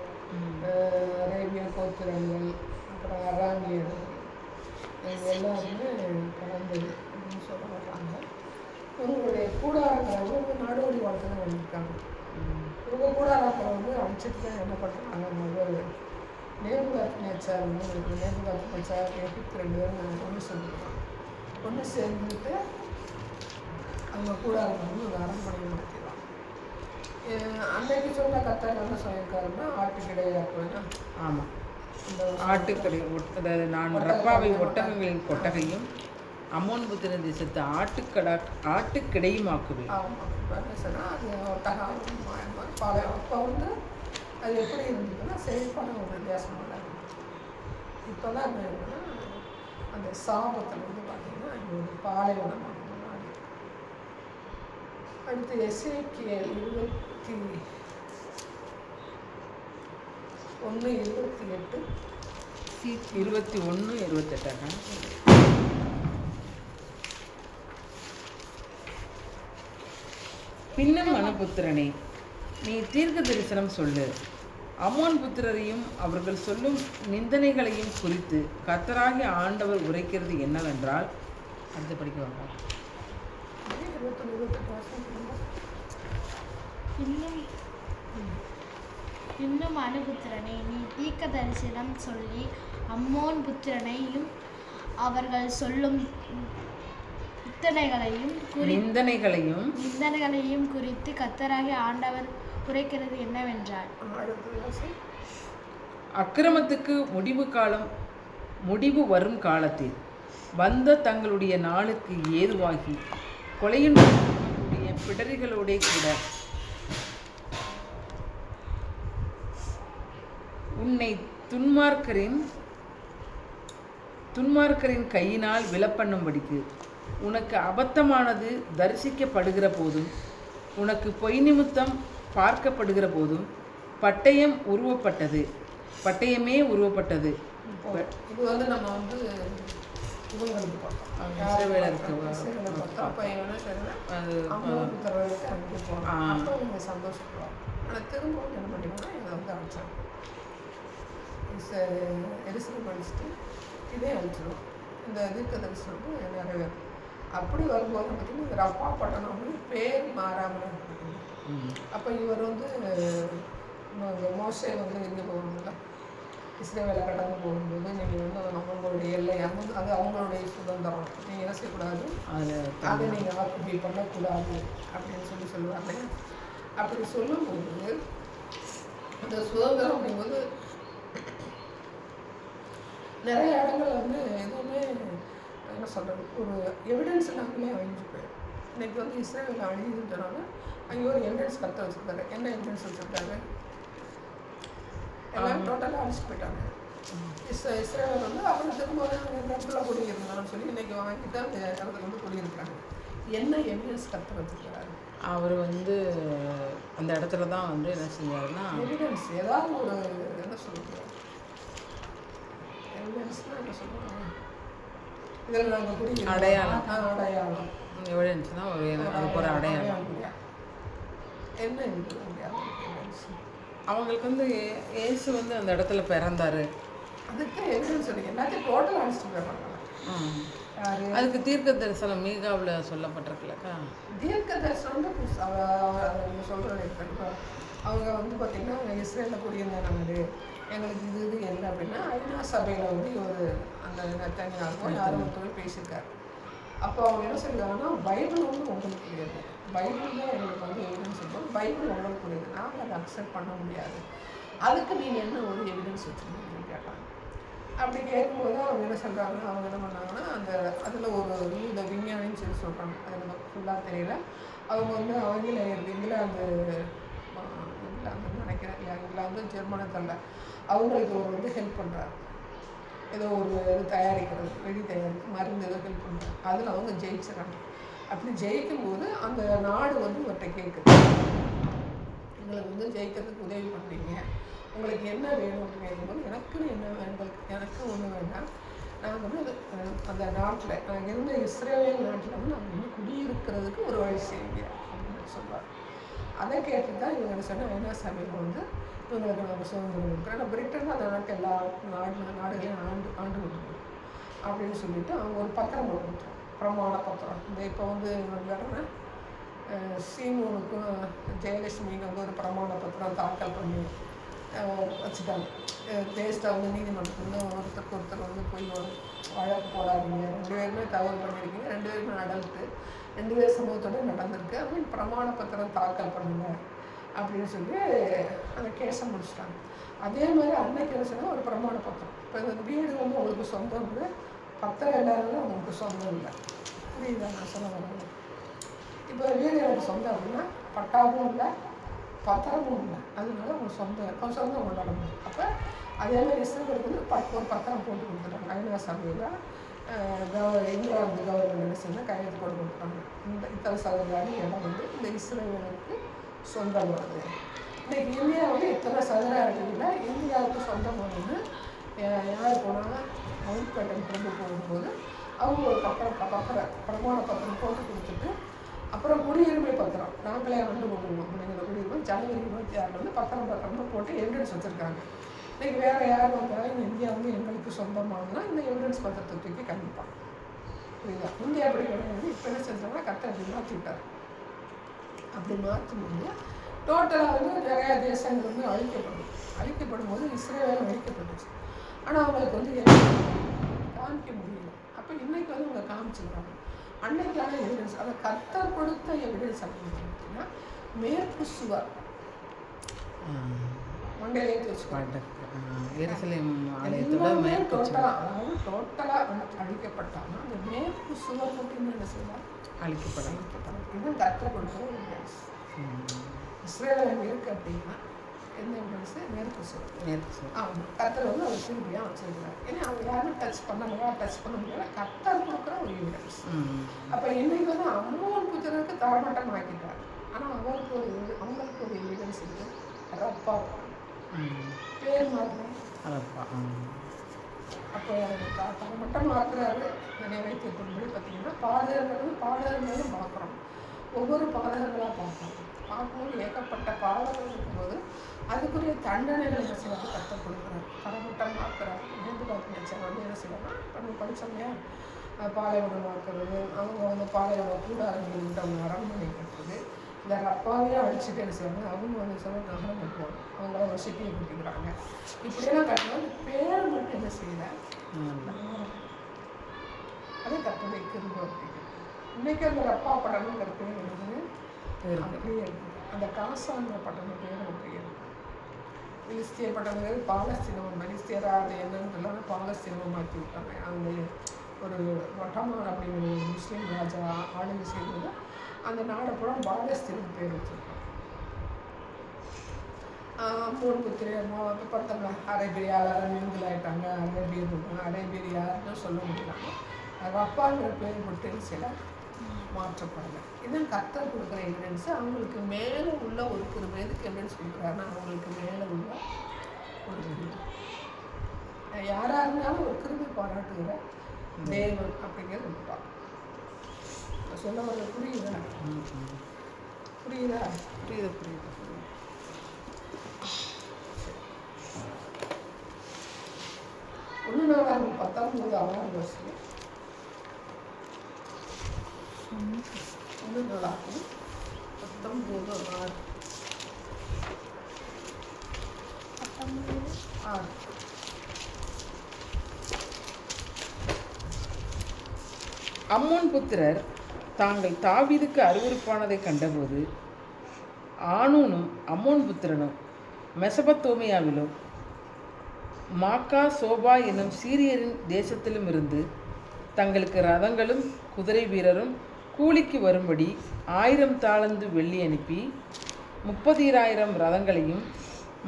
அரேபிய கோத்திரங்கள், அப்புறம் அராமியர்கள், இது எல்லாருமே கலந்தது அப்படின்னு சொல்ல வர்றாங்க. இவங்களுடைய கூடாரங்களை வந்து நாடோடி வாழ்க்கை தான் வந்திருக்காங்க. இவங்க கூடாரங்களை வந்து அடிச்சுட்டு தான் என்ன பண்ணுறாங்க, முதல் நேபுகாத் நேச்சார் எகிப்து 2 பேரும் ஒன்று சேர்ந்துருக்காங்க. ஒன்று சேர்ந்துட்டு அவங்க கூடாரங்களை வந்து ஒரு அரண்மனையை மாற்றிடுவாங்க. அன்னைக்கு சொன்ன கத்தர் என்ன சொல்லியிருக்காருன்னா ஆட்டுக்கிடையாக்குவேன்னா. ஆமாம், ஆட்டுக்கடை அதாவது நான் ரப்பாவை ஒட்டகங்களின் கொட்டகையும் அம்மோன் புத்திர தேசத்து ஆட்டுக்கிடையும் ஆக்குவேன். சொன்னால் அது ஒட்டகம் பாளையம். அப்போ வந்து அது எப்படி இருந்ததுன்னா செழிப்பான ஒரு தேசம் இல்லை. இப்போ தான் என்ன இருக்குன்னா அந்த சாபத்தில் வந்து பார்த்திங்கன்னா இது ஒரு பாலைவனமாக மாறி. அடுத்து எசேக்கியேல் 21:28 21:28. பின்னும் மனுபுத்திரனே, நீ தீர்க்க தரிசனம் சொல்லு. அம்மோன் புத்திரரையும் அவர்கள் சொல்லும் நிந்தனைகளையும் குறித்து கர்த்தராகிய ஆண்டவர் உரைக்கிறது என்னவென்றால், அடுத்து படிக்குவாங்க. இன்னும் மனுபுத்திரனே, நீ தீர்க்க தரிசனம் சொல்லி அம்மோன் புத்திரனையும் அவர்கள் சொல்லும் நிந்தனைகளையும் குறித்து கர்த்தராகிய ஆண்டவர் உரைக்கிறது என்னவென்றால், அக்கிரமத்துக்கு முடிவு வரும் காலத்தில் வந்த தங்களுடைய நாளுக்கு ஏதுவாகி கொலையின் பிடரிகளோட கூட உன்னை துன்மார்க்கரின் கையினால் விலப்பண்ணும்படிக்கு உனக்கு அபத்தமானது தரிசிக்கப்படுகிற போதும் உனக்கு பொய் நிமித்தம் பார்க்கப்படுகிற போதும் பட்டயமே உருவப்பட்டது. இது வந்து நம்ம வந்து இவங்களுக்கு சந்தோஷப்படுவாங்க. ஆனால் திரும்ப என்ன பண்ணிங்கன்னா இதை வந்து அடிச்சாங்க. எரிசலம் அடிச்சுட்டு இதே அழிச்சிடும். இந்த தீர்க்க தரிசனம் வந்து நிறைவேறும். அப்படி வரும்போது பார்த்தீங்கன்னா இவர் அப்பா பட்டணம் வந்து பேர் மாறாமல் இருக்குது. அப்போ இவர் வந்து மோசே வந்து இங்கே போகணும்ல, இஸ்ரவேலை கடந்து போகும்போது நீங்கள் வந்து அவங்களுடைய எல்லை அது அவங்களுடைய சுதந்திரம், நீங்கள் என்ன செய்யக்கூடாது, அதை நீங்கள் ஆக்குபை பண்ணக்கூடாது அப்படின்னு சொல்லுவாங்க. அப்படி சொல்லும்போது அந்த சுதந்திரம் அப்படிங்கும்போது நிறைய இடங்கள் வந்து எதுவுமே என்ன சொல்கிறது, ஒரு எவிடன்ஸ் நாங்களே அழிஞ்சு போயிடும். இன்றைக்கி வந்து இஸ்ரேலில் அழிஞ்சுன்னு சொன்னாலும் அங்கே ஒரு எவிடன்ஸ் கற்று வச்சுருக்காரு. என்ன எவிடன்ஸ் வச்சுருக்காரு? எல்லாம் டோட்டலாக அழிச்சிட்டு போயிட்டாங்க. இஸ்ரேல் வந்து அவங்க திரும்ப இடத்துல குடியிருந்தாலும் சொல்லி இன்றைக்கி வாங்கிட்டு அந்த இடத்துல வந்து குடியிருக்காங்க. என்ன எவிடன்ஸ் கற்று வச்சுருக்காரு? அவர் வந்து அந்த இடத்துல தான் வந்து என்ன செஞ்சாருன்னா எவிடன்ஸ் ஏதாவது ஒரு என்ன சொல்லுவாங்க, எவிடன்ஸ்னால் என்ன சொல்லுவாங்க, இதில் நாங்கள் குடியிருக்கோம் அடையாளம் எவிடன்ஸ் தான் அதுக்கு ஒரு அடையாளம். என்ன இது அவங்களுக்கு வந்து இயேசு வந்து அந்த இடத்துல பிறந்தாரு, அதுக்கு எவிடன்ஸ் சொல்லுங்க. எல்லாத்தையும் டோட்டல் அடிச்சுட்டு போயிடுறாங்க. அதுக்கு தீர்க்க தரிசனம் மீகாவில் சொல்லப்பட்டிருக்குல்லக்கா. தீர்க்க தரிசனம் சொல்கிறேன். அவங்க வந்து பார்த்திங்கன்னா இஸ்ரேலில் குடியிருந்தாங்க. எங்களுக்கு இது என்ன அப்படின்னா ஐநா சபையில் வந்து ஒரு அந்த நெத்தனியாருக்கும் யாரும் ஒருத்தர் பேசியிருக்காரு. அப்போ அவங்க என்ன சொல்லியிருக்காங்கன்னா பைபிள் வந்து உங்களுக்கு புரியாது, பைபிள் தான் எங்களுக்கு வந்து எவிடன்ஸ் இருக்கும், பைபிள் உங்களுக்கு புரியுது, நாங்கள் அதை அக்செப்ட் பண்ண முடியாது, அதுக்கு நீங்கள் என்ன ஒரு எவிடன்ஸ் வச்சுருக்கீங்கன்னு கேட்டாங்க. அப்படி கேட்கும்போது அவங்க என்ன சொல்கிறாங்கன்னா, அவங்க என்ன பண்ணாங்கன்னா அந்த அதில் ஒரு இந்த விஞ்ஞானின்னு சொல்லி சொல்கிறாங்க, அது நமக்கு ஃபுல்லாக தெரியல. அவங்க வந்து இங்கிலாந்துன்னு நினைக்கிறேன், இல்லை இங்கிலாந்து ஜெர்மனத்தில் அவங்களுக்கு ஒரு வந்து ஹெல்ப் பண்ணுறாரு. ஏதோ ஒரு இது தயாரிக்கிறது, வெடி தயாரிக்கிறது, மருந்து ஏதோ ஹெல்ப் பண்ணுறாங்க. அதில் அவங்க ஜெயிச்சிடறாங்க. அப்படி ஜெயிக்கும்போது அந்த நாடு வந்து இவர்கிட்ட கேட்குது, எங்களுக்கு வந்து ஜெயிக்கிறதுக்கு உதவி பண்ணுறீங்க, உங்களுக்கு என்ன வேணும்னு கேட்கும்போது எனக்குன்னு என்ன எங்களுக்கு எனக்கு ஒன்று வேண்டாம், நாங்கள் வந்து அந்த நாட்டில் நாங்கள் இருந்த இஸ்ரேல் நாட்டில் வந்து நாங்கள் வந்து குடியிருக்கிறதுக்கு ஒரு வழி செய்யுங்க அப்படின்னு சொல்லுவார். அதை கேட்டு தான் இவங்க சொன்னால் ஐநா சபையில் வந்து இவங்களுக்கு நாங்கள் சுதந்திரம் கொடுக்குறோம். ஆனால் பிரிட்டன் அந்த நாட்டு எல்லா நாடுகளையும் ஆண்டு கொடுக்கணும் அப்படின்னு சொல்லிட்டு அவங்க ஒரு பத்திரம் போட்டு கொடுத்தாங்க, பிரமாண பத்திரம். இந்த இப்போ வந்து வேறுனா சீமோனுக்கும் ஜெயலட்சுமிக்கு வந்து ஒரு பிரமாண பத்திரம் தாக்கல் பண்ணி வச்சுட்டாங்க. பேஸ்ட்டாக வந்து நீதிமன்றத்தில் ஒருத்தர் வந்து போய் ஒரு வழக்கு போடாதீங்க, 2 பேருமே தவறு பண்ணியிருக்கீங்க, 2 பேருமே அடல்ட்டு, 2 பேர் சமூகத்தோடு நடந்திருக்கு அப்படின்னு பிரமாண பத்திரம் தாக்கல் பண்ணுங்க அப்படின்னு சொல்லி அந்த கேஸை முடிச்சிட்டாங்க. அதே மாதிரி அன்னைக்கு என்ன சொன்னால் ஒரு பிரமாண பத்திரம், இப்போ இந்த வீடு வந்து உங்களுக்கு சொந்தம் இல்லை, பத்திரம் இல்லாதனால உங்களுக்கு சொந்தம் இல்லை. புரியுதா நான் சொல்ல வரேன்? இப்போ வீடு எனக்கு சொந்தம் அப்படின்னா பட்டாவும் இல்லை பத்திரமும் இல்லை, அதனால அவங்க சொந்தம் கொண்டாட முடியும். அப்போ அதே மாதிரி இஸ்ரேலுக்கு வந்து ஒரு பத்திரம் போட்டு கொடுத்துட்டாங்க. ஐநா சபையில் இங்கிலாந்து கவர்மெண்ட் என்ன செய்யணும் கையெழுத்து போட்டு கொடுத்துட்டாங்க. இந்த இத்தனை சதுர இடம் வந்து இந்த இஸ்ரேலுக்கு சொந்தமானது. இன்றைக்கி இந்தியா வந்து இத்தனை சதுர அடியில் இந்தியாவுக்கு சொந்தமானது. யார் போனாலும் மவுண்ட் பேட்டன் திரும்ப போகும்போது அவங்க ஒரு பிரமாண பத்திரம் போட்டு கொடுத்துட்டு அப்புறம் குடியுரிமை பத்திரம் நாங்களே வந்து கொடுக்கணும் அப்படிங்கிற குடியுரிமை ஜனவரி 26 வந்து பத்திரம்னு போட்டு எவிடன்ஸ் வச்சுருக்காங்க. இன்றைக்கி வேறு யார் வந்தாலும் இந்தியா வந்து எங்களுக்கு சொந்தமானதுன்னா இந்த எவிடன்ஸ் பத்திரத்தை தூக்கி கண்டிப்பாங்க. புரியுதா? இந்தியா அப்படி கிடையாது. இப்போ என்ன செஞ்சாங்கன்னா கரெக்டாக அப்படி மாற்றிவிட்டார். அப்படி மாற்றும்போது டோட்டலாக வந்து நிறையா தேசங்கள் வந்து அழிக்கப்படும் போது இஸ்ரேலும் அழிக்கப்பட்டுச்சு. ஆனால் அவங்களுக்கு வந்து காமிக்க முடியல. அப்போ இன்றைக்கி வந்து அவங்க காமிச்சிருக்காங்க. அன்னைக்கான எவிடன்ஸ், அதை கர்த்தர் கொடுத்த எவிடன்ஸ் அப்படின்னு பார்த்தீங்கன்னா மேற்கு சுவர் மண்டையிலே வச்சுக்காங்க. டோட்டலாக அழிக்கப்பட்டாங்கன்னா அந்த மேற்கு சுவர் மட்டும் என்ன செய்யலாம் அழிக்கப்படும். இதுதான் கர்த்தர் கொடுக்குற எவிடன்ஸ். இஸ்ரேலில் இருக்கு அப்படின்னா என்ன எவிடன்ஸ்? மேற்கு சுவர். ஆமாம், கர்த்தர் வந்து அவர் திரும்பியாக வச்சிருக்கிறார். ஏன்னா அவங்க யாரும் டச் பண்ண முடியாது. கர்த்தர் கொடுக்குற ஒரு எவிடன்ஸ். அப்போ இன்னைக்கு வந்து அம்மோன் புத்திரருக்கு தரமட்டம் ஆக்கிட்டார். ஆனால் அவங்களுக்கு ஒரு எவிடன்ஸ் இருக்குது. ரப்பா பேர் மாறுறேன் அப்போ தரமட்டம் ஆக்குறாரு. நிறைவேற்றப்படி பார்த்தீங்கன்னா பாடகர்களும் பார்க்குறோம். ஒவ்வொரு பாடகர்களாக பார்க்கும்போது ஏகப்பட்ட பாடகர்கள் இருக்கும்போது அதுக்குரிய தண்டனைகள் என்ன செய்யறது கற்றுக் கொடுக்குறாரு. தரமட்டம் ஆக்குறாரு. இருந்து பார்த்து வந்து என்ன செய்யலாம் இப்போ நம்ம படித்தோம் இல்லையா, பாலைவனமாக்குறது, அவங்க வந்து பாலைவனம் கூடாரங்கள் விட்டு அவங்க அரண்மனை கட்டுறது, இந்த ரப்பாவே அடிச்சுட்டு என்ன செய்வாங்க, அவங்க வந்து சொல்ல நகரம் கட்டுவாங்க, அவங்கள ஒரு சிட்டியை கட்டிக்கிறாங்க. இப்படியெல்லாம் கட்டினா அந்த பேர் மட்டும் என்ன செய்யல அதே கட்டுரை கிருபை அப்படிங்கிறது. இன்றைக்கி அந்த ரப்பா பட்டணங்கிற பேர் வந்து அப்படியே இருக்குது. அந்த காசாங்கிற பட்டணம் பேர் அப்படியே இருக்குது. பிலிஸ்திய பட்டணங்கள் பாலஸ்தீனம், பிலிஸ்தியரா அது என்னன்னு பாலஸ்தீனமாக மாற்றி விட்டாங்க. அந்த ஒரு வட்டமான் அப்படிங்கிற ஒரு முஸ்லீம் ராஜா ஆளுகை செய்வது அந்த நாடை பூரா பாலஸ்தீனம் பேர் வச்சுருக்காங்க. மூணு புத்திரமாக பார்த்தோம்னா அரேபியாவில் மிங்கிள் ஆகிட்டாங்க, அரேபியர் யாருன்னு சொல்ல முடியலாங்க. அது அப்பாங்கிற பேர் மட்டும் சில மாற்றப்படலை. இதுதான் கர்த்தர் கொடுக்குற எவிடன்ஸ். அவங்களுக்கு மேலே உள்ள ஒரு கிருபை. எதுக்கு எவிடன்ஸ் கொடுக்குறாருன்னா அவங்களுக்கு மேலே உள்ள ஒரு கிருபை. யாராக இருந்தாலும் ஒரு கிருபை பாராட்டுகிற தேவன் அப்படிங்கிறது கொடுப்பாங்க. சொல்ல வர புரியுதா? புரியுதா? புரியுது. 1 நாளாகமம் 19 வருஷம் 1 நாளாகமம் 19:6 அம்மோன் புத்திரர் தாங்கள் தாவீதுக்கு அருவருப்பானதை கண்டபோது ஆனூனும் அம்மோன் புத்திரனும் மெசபத்தோமியாவிலும் மாக்கா சோபா என்னும் சீரியரின் தேசத்திலும் இருந்து தங்களுக்கு ரதங்களும் குதிரை வீரரும் கூலிக்கு வரும்படி 1000 தாலந்து வெள்ளி அனுப்பி 30,000 ரதங்களையும்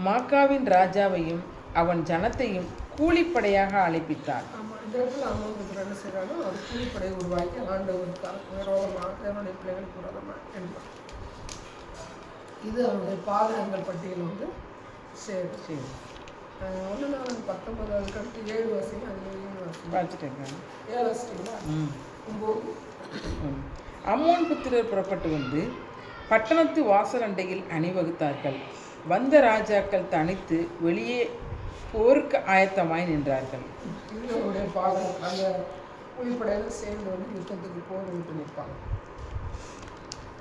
மாக்காவின் ராஜாவையும் அவன் ஜனத்தையும் கூலிப்படையாக அழைப்பித்தார். ஆமாம், இந்த இடத்துல அம்மன் புத்திரர் என்ன செய்கிறாங்கன்னா ஒரு கூலிப்படையை உருவாக்கி ஆண்டவருக்காக விரோதமாக தேவனுடைய பிள்ளைகளுக்கு விரோதமாக எழுதுவான். இது அவனுடைய பாதகங்கள் பட்டியல் வந்து சரி சரி 1:19 அதுக்கடுத்து 7 வருஷம் அதில் 7 வருஷம் பார்த்துட்டேங்க. 7 வருஷங்களா 9. அம்மோன் புத்திரர் புறப்பட்டு வந்து பட்டணத்து வாசல் அண்டையில் அணிவகுத்தார்கள். வந்த ராஜாக்கள் தனித்து வெளியே போருக்கு ஆயத்தமாய் நின்றார்கள். இவங்களுடைய பாதம் அந்த கூலிப்படையில் சேர்ந்து வந்து யுத்தத்துக்கு போர் விட்டு நிற்பாங்க.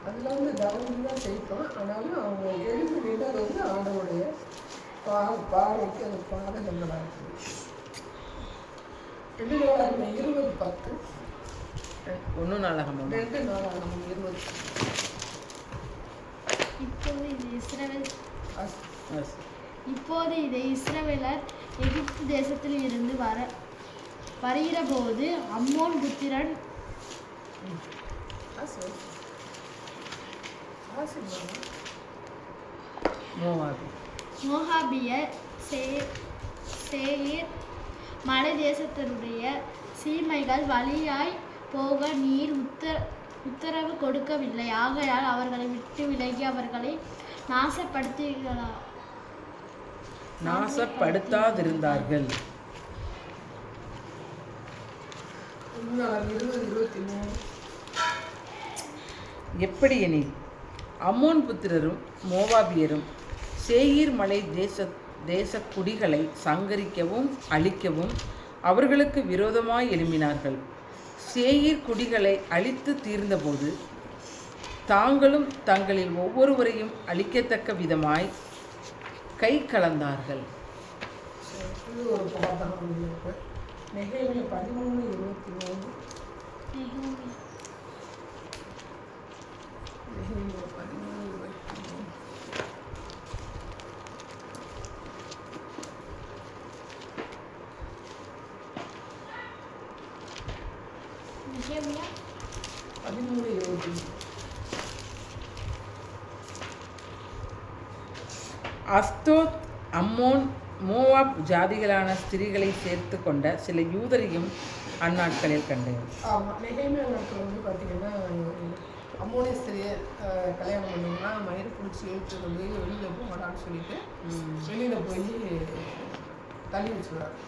அதில் வந்து கவனம் தான் செய்யணும். ஆனாலும் அவங்க எழுதி நின்றது வந்து ஆண்டவருடைய பார்வைக்கு அது பாதகங்களாக இருக்குது. 2:20 1 நாளாகமம் 2:20. இப்போது இதை இஸ்ரவேலர் எகிப்து தேசத்தில் இருந்து வருகிற போது அம்மோன் புத்திரன் மோவாபியர் சேயீர் மலை தேசத்தினுடைய சீமைகள் வழியாய் போக நீர் உத்தரவு கொடுக்கவில்லை. ஆகையால் அவர்களை விட்டு விலகி அவர்களை நாசப்படுத்தாதிருந்தார்கள். எப்படி எனில் அம்மோன் புத்திரரும் மோவாபியரும் சேயீர் மலை தேச குடிகளை சங்கரிக்கவும் அழிக்கவும் அவர்களுக்கு விரோதமாய் எழும்பினார்கள். சேயீர் குடிகளை அழித்து தீர்ந்தபோது தாங்களும் தங்களில் ஒவ்வொருவரையும் அழிக்கத்தக்க விதமாய் கை கலந்தார்கள். இது ஒரு பாதகம். நெகேமியா 13:23. அஸ்தோத், அம்மோன், மோவாப் ஜாதிகளான ஸ்திரீகளை சேர்த்து கொண்ட சில யூதரையும் அந்நாட்களில் கண்டேன். ஆமாம், நெகேமியா நாட்கள் வந்து பார்த்தீங்கன்னா அம்மோனிய ஸ்திரியை கல்யாணம் பண்ணோம்னா மயிறு பிடிச்சி இழுத்து வந்து வெளியில் போகலான்னு சொல்லிட்டு வெளியில் போய் தள்ளி வச்சுருவாங்க.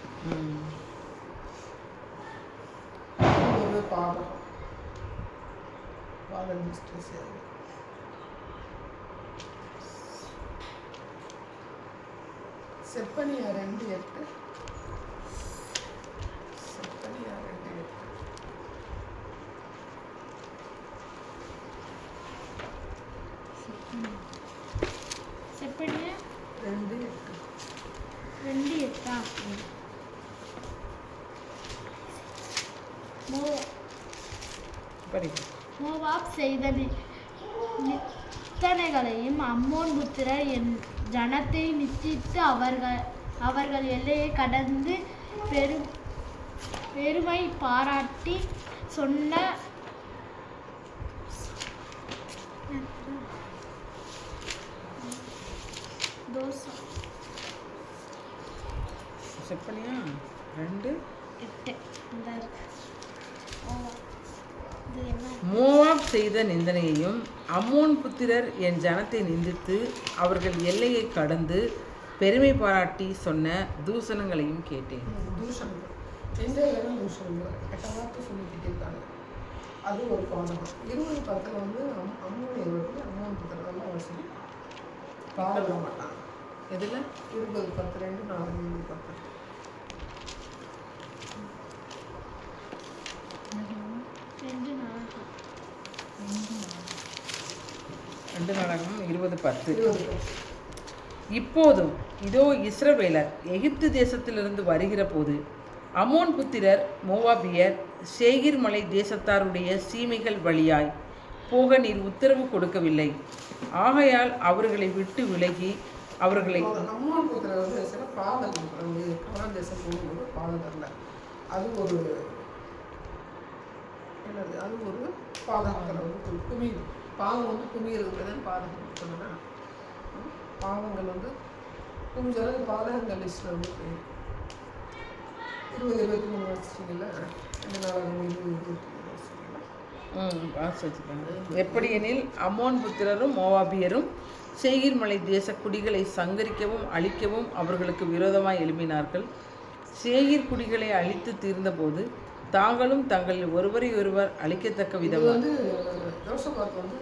ஒரு பாதகம் மிஸ்டேஸ். செப்பனியா 2:8. செப்பனியா 2:8. செப்பனியா 2:8. 2:8. மோவாப் செய்த நித்தனைகளையும் அம்மோன் புத்திரர் என் ஜனத்தை நித்தித்து அவர்கள் எல்லையை கடந்து பெருமை பாராட்டி சொன்ன செப்பனியா 2:8. மோவாப் செய்த நிந்தனையையும் அம்மோன் புத்திரர் என் ஜனத்தை நிந்தித்து அவர்கள் எல்லையை கடந்து பெருமை பாராட்டி சொன்ன தூஷணங்களையும் கேட்டேன். தூஷணங்கள் எந்த இடம் தூஷணங்கள் கெட்டவார்த்தை சொல்லிக்கிட்டே இருக்காங்க. அது ஒரு பாதகம். 20:10 வந்து அம்மோன் புத்திரர் அவசியம் பாடவிட மாட்டாங்க. எதில் 20:10 2:4 2 நாளாகமம் 20:10. இப்போதும் இதோ இஸ்ரவேலர் எகிப்து தேசத்திலிருந்து வருகிற போது அம்மோன் புத்திரர் மோவாபியர் சேயீர் மலை தேசத்தாருடைய சீமைகள் வழியாய் போக நீர் உத்தரவு கொடுக்கவில்லை. ஆகையால் அவர்களை விட்டு விலகி அவர்களை அம்மோன் புத்திரர் வந்து சில பாதம் கனான் தேசம் போகும்போது பாதம் தரல. அது ஒரு என்னது, அது ஒரு பாதகத்தில் வந்து குமியுது. பாவம் வந்து குமியிறதுக்கு பாதகம் சொன்னேன். பாவங்கள் வந்து குமிஞ்சளவு பாதகங்கள் லிஸ்ட்டில் வந்து போயிடும். 20-23 வருஷங்கள 2 வாசிச்சுக்கோங்க. எப்படியெனில் அம்மோன் புத்திரரும் மோவாபியரும் சேயீர் மலை தேச குடிகளை சங்கரிக்கவும் அழிக்கவும் அவர்களுக்கு விரோதமாய் எழுப்பினார்கள். சேயீர் குடிகளை அழித்து தீர்ந்தபோது தாங்களும் தங்களில் ஒருவரை ஒருவர் அழிக்கத்தக்க விதமாக வந்து யோசபாத் வந்து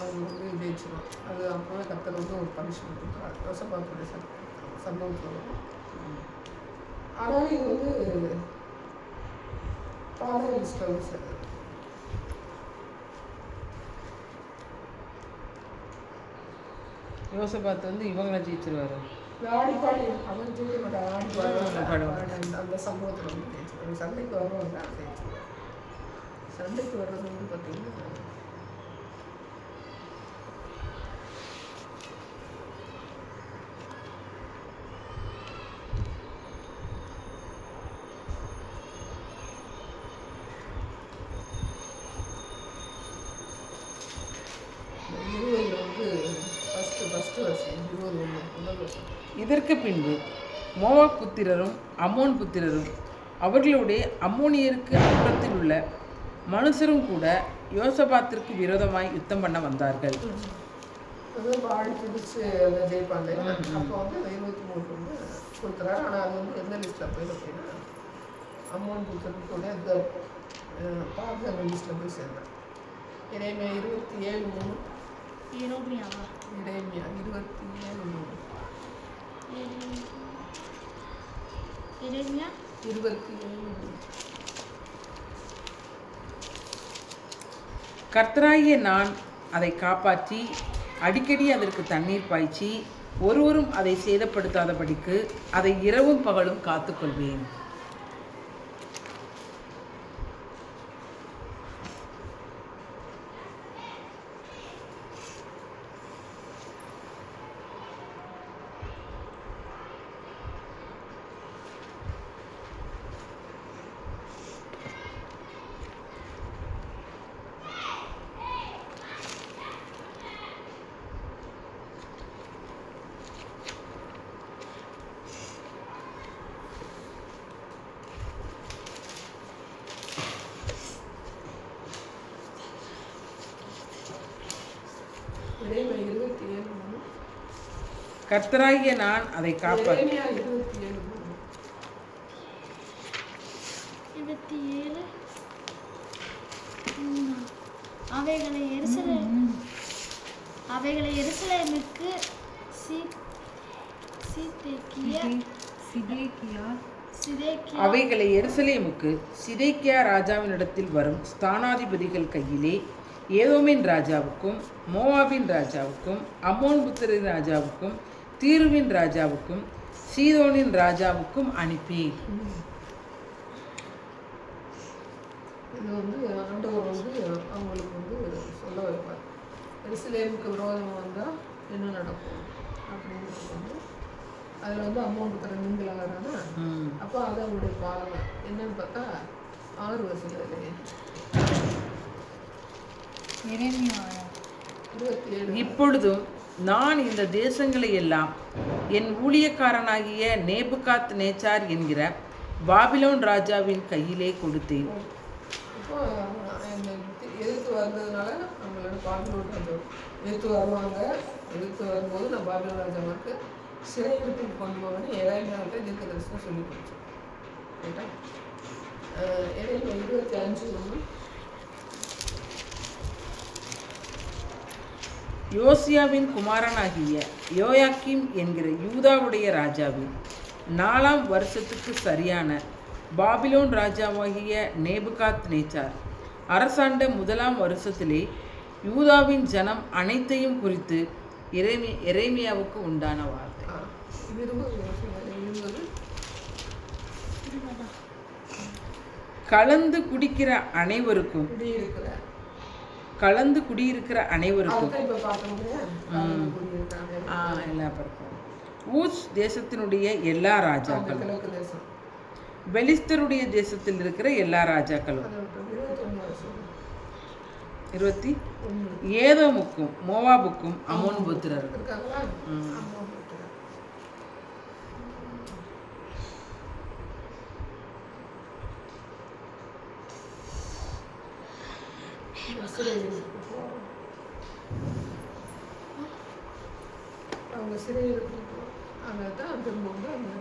அவங்க வந்து ஜெயிச்சிடும். அது அப்போவே கர்த்தர் வந்து ஒரு பனிஷ்மெண்ட் கொடுக்குறாரு யோசபாத்துடைய சம்பவத்தில் வரும். ஆனால் இது வந்து பாதல் ஸ்டவ்ஸ் யோசபாத் வந்து இவங்களை ஜெயிச்சிருவாரு. ஆடிப்பாடி அவன் ஜெயிக்க மாட்டான். அந்த சம்பவத்தில் வந்து ஜெயிச்சிருவாங்க. சண்டைக்கு வருவாங்க ஜெயிச்சிருவாங்க. சண்டைக்கு வர்றது வந்து பார்த்தீங்கன்னா இதற்கு பின்பு மோவாப் புத்திரரும் அம்மோன் புத்திரரும் அவர்களுடைய அம்மோனியருக்கு அப்புறத்தில் உள்ள மனுஷரும் கூட யோசபாத்திற்கு விரோதமாய் யுத்தம் பண்ண வந்தார்கள். பாடி பிடிச்சு ஜெயிப்பாங்க. அப்போ வந்து 23 வந்து கொடுக்குறாரு. ஆனால் அது வந்து எந்த லிஸ்ட்டில் போய் அப்படின்னா அம்மோன் புத்திரத்துடைய பாதுகாப்பு லிஸ்ட்டில் போய் சேர்ந்தேன். இறைமையா 27:3 இறைமையா 27:3 கர்த்தராகிய நான் அதை காப்பாற்றி அடிக்கடி அதற்கு தண்ணீர் பாய்ச்சி ஒருவரும் அதை சேதப்படுத்தாதபடிக்கு அதை இரவும் பகலும் காத்துக்கொள்வேன். கர்த்தராகிய நான் அதை காப்பாற்றி அவைகளை எருசலேமுக்கு அவைகளை எருசலேமுக்கு சிதேக்கியா ராஜாவினிடத்தில் வரும் ஸ்தானாதிபதிகள் கையிலே ஏதோமின் ராஜாவுக்கும் மோவாபின் ராஜாவுக்கும் அம்மோன் புத்திரின் ராஜாவுக்கும் தீருவின் ராஜாவுக்கும் சீதோனின் ராஜாவுக்கும் அனுப்பி. இது வந்து ஆண்டவர் வந்து அவங்களுக்கு வந்து சொல்ல வைப்பார். எருசலேமுக்கு விரோதம் வந்தால் என்ன நடக்கும் அப்படின்றது வந்து அதில் வந்து அம்மோன் புத்திரன் நீங்களாகிறானா. அப்போ அது அவங்களுடைய பாலம் என்னன்னு பார்த்தா 6 வருஷத்துலேயே 27. இப்பொழுதும் நான் இந்த தேசங்களை எல்லாம் என் ஊழியக்காரனாகிய நேபுகாத் நேச்சார் என்கிற பாபிலோன் ராஜாவின் கையிலே கொடுத்தேன். இப்போ எதிர்த்து வந்ததுனால அவங்களோட பாபிலோன் ராஜா எதிர்த்து வருவாங்க. எதிர்த்து வரும்போது நான் பாபிலோன் ராஜாவுக்கு சிறை எடுத்துட்டு கொண்டு போவேன்னு எரேமியாவிட்ட தீர்க்கதரிசனம் சொல்லி கொடுத்தேன். ரைட்டா? எரேமியா 25:1 யோசியாவின் குமாரனாகிய யோயாக்கீம் என்கிற யூதாவுடைய ராஜாவின் 4ஆம் வருஷத்துக்கு சரியான பாபிலோன் ராஜாவாகிய நேபுகாத் நேச்சார் அரசாண்ட 1ஆம் வருஷத்திலே யூதாவின் ஜனம் அனைத்தையும் குறித்து எரேமியாவுக்கு உண்டான வார்த்தை. கலந்து குடிக்கிற அனைவருக்கும் ஊஸ் தேசத்தினுடைய எல்லா ராஜாக்களும் பெலிஸ்தருடைய தேசத்தில் இருக்கிற எல்லா ராஜாக்களும் 20 ஏதோமுக்கும் மோவாபுக்கும் அம்மோன் புத்திரரும் இந்த சிறையில் அவங்க சிறையில் அங்கே தான் திரும்ப அந்த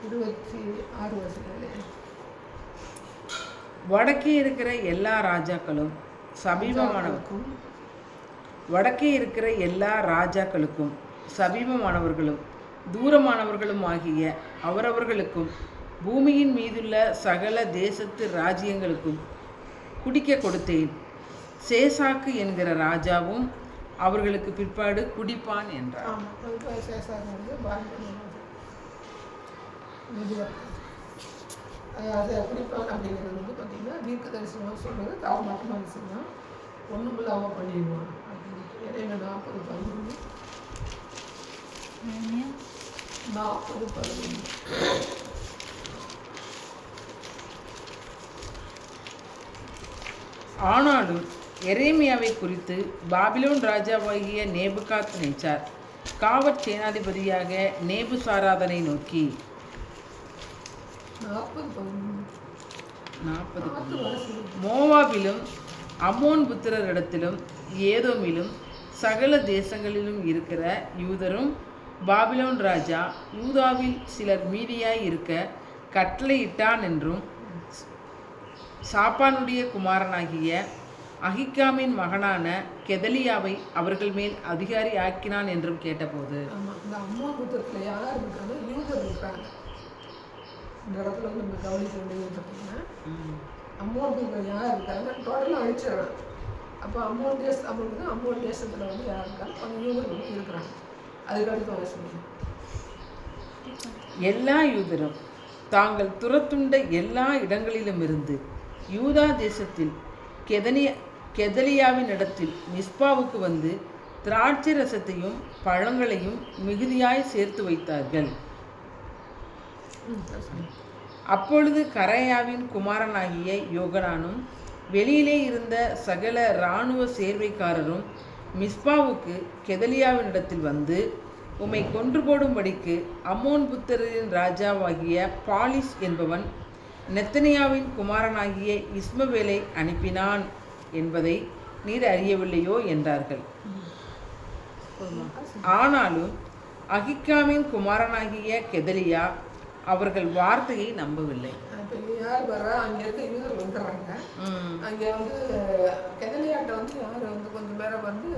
26 வருஷங்களே. வடக்கே இருக்கிற எல்லா ராஜாக்களும் சமீபமானவர்களும் தூரமானவர்களும் ஆகிய அவரவர்களுக்கும் பூமியின் மீதுள்ள சகல தேசத்து ராஜ்யங்களுக்கும் குடிக்க கொடுத்தேன். சேசாக்கு என்கிற ராஜாவும் அவர்களுக்கு பிற்பாடு குடிப்பான் என்றார். அதை குடிப்பான் அப்படிங்கிறது வந்து பார்த்தீங்கன்னா தீர்க்க தரிசனமாக சொல்கிறது காலமாட்டமாக இருந்துச்சுன்னா ஒன்றும் இல்லாமல் பண்ணிடுவான் அப்படின்ட்டு. இடையில 40-11 ஆனாலும் எரேமியாவை குறித்து பாபிலோன் ராஜாவாகிய நேபுகாத் நேச்சார் காவற் சேனாதிபதியாக நேபுசாராதனை நோக்கி 40 மோவாபிலும் அம்மோன் புத்திரரிடத்திலும் ஏதோமிலும் சகல தேசங்களிலும் இருக்கிற யூதரும் பாபிலோன் ராஜா யூதாவில் சிலர் மீதியாய் இருக்க கட்டளையிட்டான் என்றும் சாப்பானுடைய குமாரனாகிய அகிக்காமின் மகனான கெதலியாவை அவர்கள் மேல் அதிகாரி ஆக்கினான் என்றும் கேட்டபோது, இந்த அம்மோன் புத்திரத்தில் யார் இருக்காங்க? யூதர் இருக்காங்க. இந்த இடத்துல நம்ம கவனிக்க வேண்டியது பார்த்தீங்கன்னா அம்மோன் புத்திரத்தில் யார் இருக்காங்க? டோட்டலாக அழிச்சிடறாங்க. அப்போ அம்மோன் தேசத்தில் வந்து யார் இருக்காங்க? கொஞ்சம் யூதர் வந்து இருக்கிறாங்க. அதுக்கு அடுத்த வருஷம் எல்லா யூதரும் தாங்கள் துரத்துண்ட எல்லா இடங்களிலும் இருந்து யூதா தேசத்தில் கெதலியாவின் இடத்தில் மிஸ்பாவுக்கு வந்து திராட்சை ரசத்தையும் பழங்களையும் மிகுதியாய் சேர்த்து வைத்தார்கள். அப்பொழுது கரையாவின் குமாரனாகிய யோகனானும் வெளியிலே இருந்த சகல இராணுவ சேர்வைக்காரரும் மிஸ்பாவுக்கு கெதலியாவினிடத்தில் வந்து, உம்மை கொன்று போடும்படிக்கு அம்மோன் புத்திரரின் ராஜாவாகிய பாலிஸ் என்பவன் நெத்தனியாவின் குமாரனாகிய இஸ்மவேலை அனுப்பினான் என்பதை நீர் அறியவில்லையோ என்றார்கள். ஆனாலும் அகிக்காமின் குமாரனாகிய கெதலியா அவர்கள் வார்த்தையை நம்பவில்லை. யார் வர்றா? அங்கே இருக்க யூதர் வந்துடுறாங்க. அங்கே வந்து கெதலியாட்ட வந்து யார் வந்து கொஞ்சம் பேரை வந்து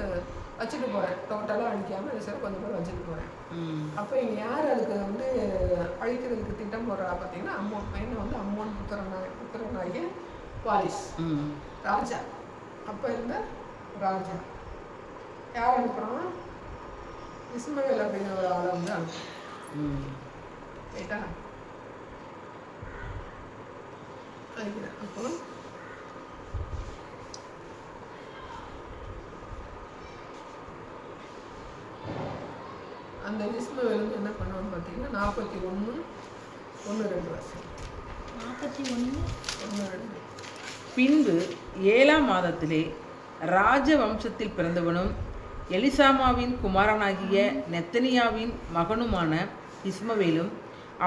வச்சுட்டு போகிறேன், டோட்டலாக அழிக்காமல் சார் கொஞ்சம் பேர் வச்சுட்டு போகிறேன். அப்போ இங்கே யார் அதுக்கு வந்து அழிக்கிறதுக்கு திட்டம் போடுறா பார்த்தீங்கன்னா மெயினாக வந்து அம்மோன் புத்திரனாகிய பாலிஸ் ராஜா. அப்போ இருந்த ராஜா யார் அனுப்புகிறான்? இஸ்மவேல் அப்படிங்கிற ஒரு ஆளை வந்து அனுப்புகிறேன். ரைட்டா? அனுப்பிக்கிறேன். அப்போ அந்த இஸ்மவேல் வந்து என்ன பண்ணுவான்னு பார்த்தீங்கன்னா 41-1-2 வருஷம். 41-1-2. பின்பு 7ஆம் மாதத்திலே ராஜ வம்சத்தில் பிறந்தவனும் எலிசாமாவின் குமாரனாகிய நெத்தனியாவின் மகனுமான இஸ்மவேலும்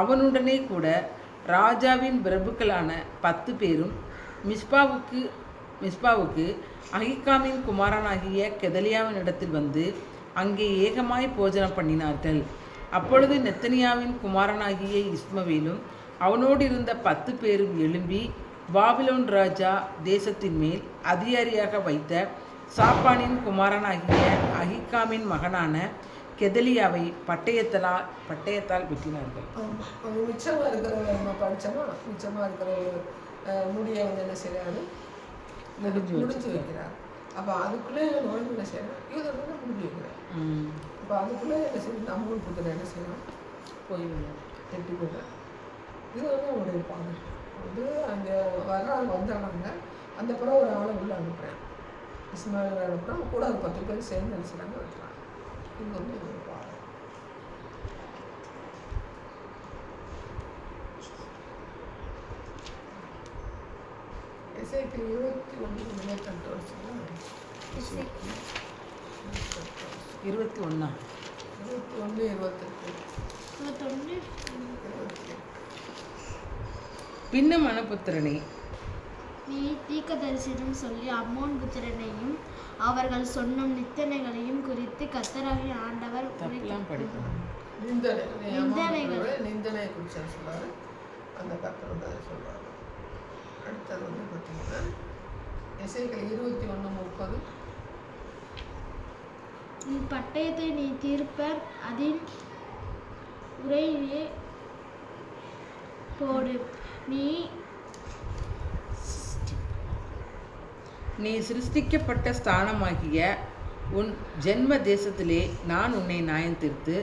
அவனுடனே கூட ராஜாவின் பிரபுக்களான 10 பேரும் மிஸ்பாவுக்கு அகிக்காமின் குமாரனாகிய கெதலியாவின் இடத்தில் வந்து அங்கே ஏகமாய் போஜனம் பண்ணினார்கள். அப்பொழுது நெத்தனியாவின் குமாரனாகிய இஸ்மவேலும் அவனோடு இருந்த 10 பேரும் எழும்பி பாபிலோன் ராஜா தேசத்தின் மேல் அதிகாரியாக வைத்த சாப்பானின் குமாரனாகிய அகிக்காமின் மகனான கெதலியாவை பட்டயத்தால் வெட்டினார்கள். மிச்சமாக இருக்கிற மிச்சமாக இருக்கிற முடியை வந்து என்ன செய்யறாரு? முடிஞ்சு வைக்கிறார். அப்போ அதுக்குள்ளே நோய் என்ன செய்யறான்? யூதர் வந்து முடிஞ்சு வைக்கிறார். அப்போ அதுக்குள்ளே என்ன செய்யணும்? அம்மோன் புத்திரன் என்ன செய்யணும்? எட்டி போகிறார். இது வந்து அவங்களுடைய பாதை வந்து அங்கே வந்துடுறாங்க. அந்த பிறகு ஒரு ஆளை உள்ள அனுப்புகிறேன், இஸ்மாயில் அனுப்புகிறேன். கூட ஒரு 10 பேர் சேர்ந்து நினைச்சாங்க வைக்கிறாங்க. இது வந்து ஒரு பாதை. இசைக்கு 21-28 வருஷம். 21-28. 21. பின்னும் மனுபுத்திரனே, நீ தீர்க்கதரிசனம் சொல்லி அம்மோன் புத்திரனையும் அவர்கள் சொன்ன நித்தனைகளையும் குறித்து கர்த்தராகிய ஆண்டவர் தப்பெல்லாம் படிக்கணும். நிந்தனை குறித்து சொல்றாரு. அந்த கர்த்தர் வந்து அதை சொல்றாரு. அடுத்தது வந்து பார்த்தீங்கன்னா எசேக்கியேல் 21:30. உன் பட்டயத்தை நீ தீர்ப்பர் அதின் உரையிலே போடு. நீ சிருஷ்டிக்கப்பட்ட ஸ்தானமாகிய உன் ஜென்ம தேசத்திலே நான் உன்னை நியாயம் தீர்த்து.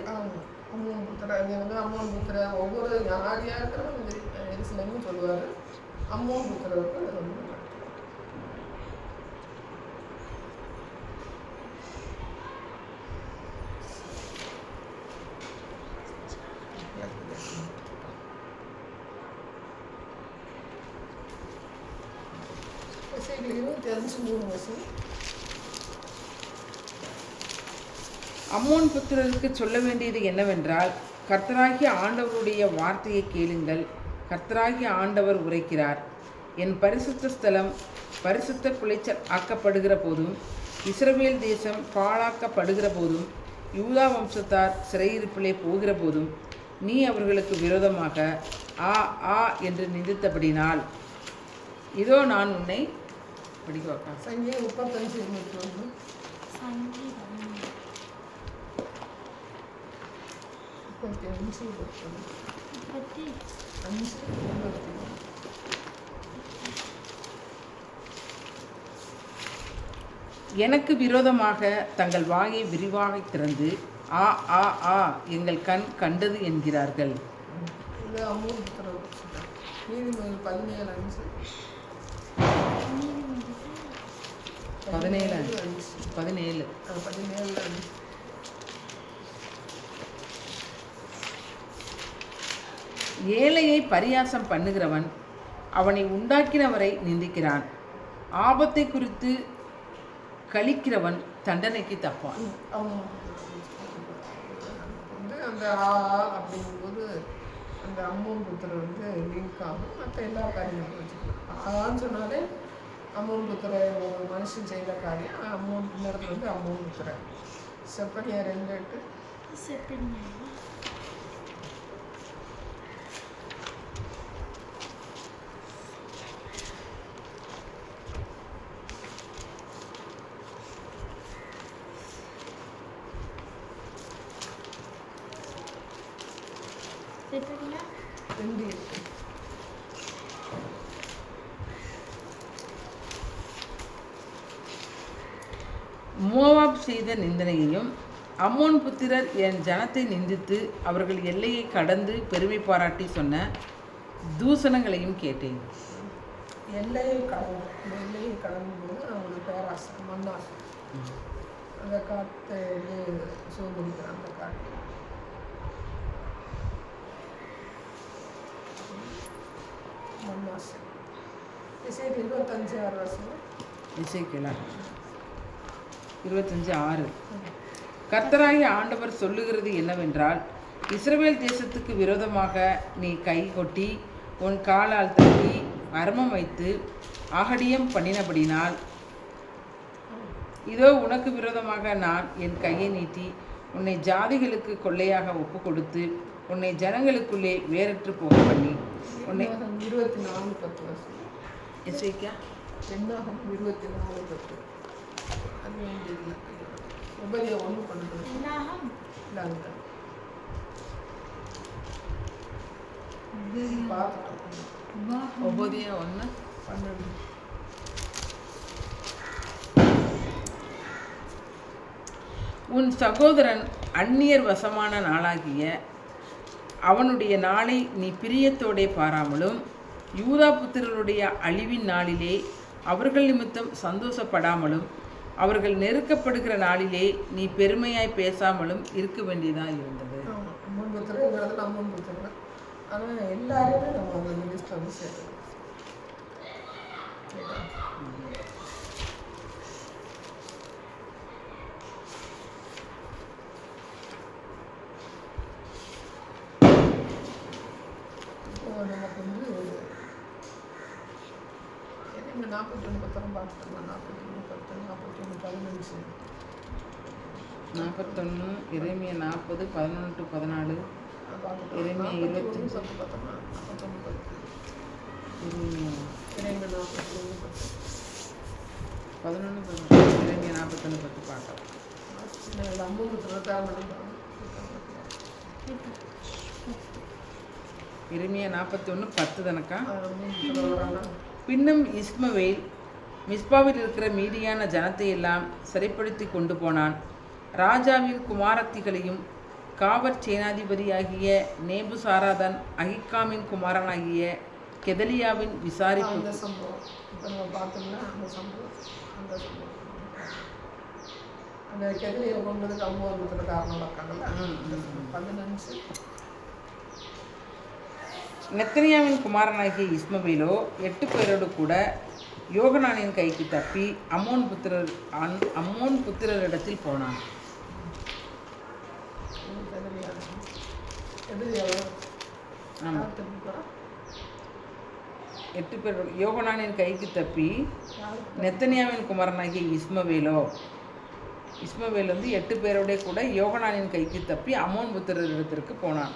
அம்மோன் புத்திர இங்கே வந்து அம்மோன் புத்திர ஒவ்வொரு யார் யாருக்கும் எருசலேம்னு சொல்லுவார். அம்மோன் புத்திரருக்கு அது ரொம்ப எசேக்கியேல் 25:3. அம்மோன் புத்திரருக்கு சொல்ல வேண்டியது என்னவென்றால், கர்த்தராகிய ஆண்டவருடைய வார்த்தையை கேளுங்கள். கர்த்தராகிய ஆண்டவர் உரைக்கிறார், என் பரிசுத்த ஸ்தலம் பரிசுத்த குலைச்சல் ஆக்கப்படுகிற போதும், இஸ்ரவேல் தேசம் பாழாக்கப்படுகிற போதும், யூதா வம்சத்தார் சிறையிருப்பிலே போகிற போதும், நீ அவர்களுக்கு விரோதமாக ஆ ஆ என்று நிந்தித்தபடினால், இதோ நான் உன்னை படிக்கவாக்கா. சங்கீதம் 35:21. எனக்கு விரோதமாக தங்கள் வாயை விரிவாக திறந்து ஆ ஆ ஆ எங்கள் கண் கண்டது என்கிறார்கள். இது அம்மோன் புத்திரர். நீதிமொழிகள் 17:5. 17. ஏழையை பரியாசம் பண்ணுகிறவன் அவனை உண்டாக்கினவரை நிந்திக்கிறான். ஆபத்தை குறித்து கழிக்கிறவன் தண்டனைக்கு தப்பான். வந்து அந்த அப்படிங்கும்போது அந்த அம்மோன் புத்திரர் வந்து லிங்க் ஆகும். மற்ற எல்லா காரியங்களும் வச்சுக்கலாம். ஆன்னு சொன்னாலே அம்மோன் புத்திரர் ஒரு மனுஷன் செய்கிற காரியம். அம்மோன் இந்த இடத்துல வந்து அம்மோன் புத்திரர். செப்பனியா 2:8. மோவாப் செய்த நிந்தனையையும், அம்மோன் புத்திரர் என் ஜனத்தை நிந்தித்து அவர்கள் எல்லையை கடந்து பெருமை பாராட்டி சொன்ன தூசணங்களையும் கேட்டேன். எல்லையை கடந்தும்போது அவங்களுக்கு பேராசை, மண்ணாசை, அந்த காற்றை சுதந்திரிக்கிற அந்த காற்று. மண்ணாசை. எசேக்கியேல் 25:6. எசேக்கியேல் 25:6. கர்த்தராகிய ஆண்டவர் சொல்லுகிறது என்னவென்றால், இஸ்ரவேல் தேசத்துக்கு விரோதமாக நீ கை கொட்டி உன் காலால் தட்டி மர்மம் வைத்து ஆகடியம் பண்ணினபடினால், இதோ உனக்கு விரோதமாக நான் என் கையை நீட்டி உன்னை ஜாதிகளுக்கு கொள்ளையாக ஒப்பு கொடுத்து உன்னை ஜனங்களுக்குள்ளே வேறற்று போக பண்ணி உன்னை 24:10. எசேக்கியா 24:10. அது வேண்டியது உபதியை ஒன்று பண்ணுறது பார்த்துட்டோம். உபதியா 1:12. உன் சகோதரன் அந்நியர் வசமான நாளாகிய அவனுடைய நாளை நீ பிரியத்தோடே பாராமலும், யூதா புத்திரருடைய அழிவின் நாளிலே அவர்கள் நிமித்தம் சந்தோஷப்படாமலும், அவர்கள் நெருக்கப்படுகிற நாளிலே நீ பெருமையாய் பேசாமலும் இருக்க வேண்டியதாக இருந்தது. அம்மோன் புத்திரங்கிறது அம்மோன் புத்திரன். ஆனால் எல்லாருமே நம்ம அந்த லிஸ்ட் வந்து சேர்க்கணும். இந்த 41 பத்திரம் பார்த்துக்கலாம். 41 10 41 15 41 எரேமியா 40 11 to 14 எரேமியா 20 10 பார்த்தோம்னா 41 10 எரேமியா எரேமியா 41 10 11 எரேமியா 41 10 பார்க்கலாம். எரேமியா 41 10 தானக்கா. பின்னும் இஸ்மவேல் மிஸ்பாவில் இருக்கிற மீதியான ஜனத்தை எல்லாம் சிறைப்படுத்தி கொண்டு போனான். ராஜாவின் குமாரத்திகளையும் காவற் சேனாதிபதியாகிய நேபுசாராதன் அகிக்காமின் குமாரனாகிய கெதலியாவின் விசாரிப்பு அந்த சம்பவம் இப்போ நம்ம பார்த்தோம்னா அந்த சம்பவம் அந்த கெதலியை கொண்டதுக்கு அம்மா காரணம் இருக்காங்கல்ல 15 நெத்தனியாவின் குமாரனாகிய இஸ்மவேலோ 8 பேரோடு கூட யோகனானின் கைக்கு தப்பி அம்மோன் புத்திரரிடத்தில் போனான். ஆமாம், 8 பேர் யோகனானின் கைக்கு தப்பி நெத்தனியாவின் குமாரனாகிய இஸ்மவேல் வந்து 8 பேரோட கூட யோகனானின் கைக்கு தப்பி அம்மோன் புத்திரரிடத்திற்கு போனான்.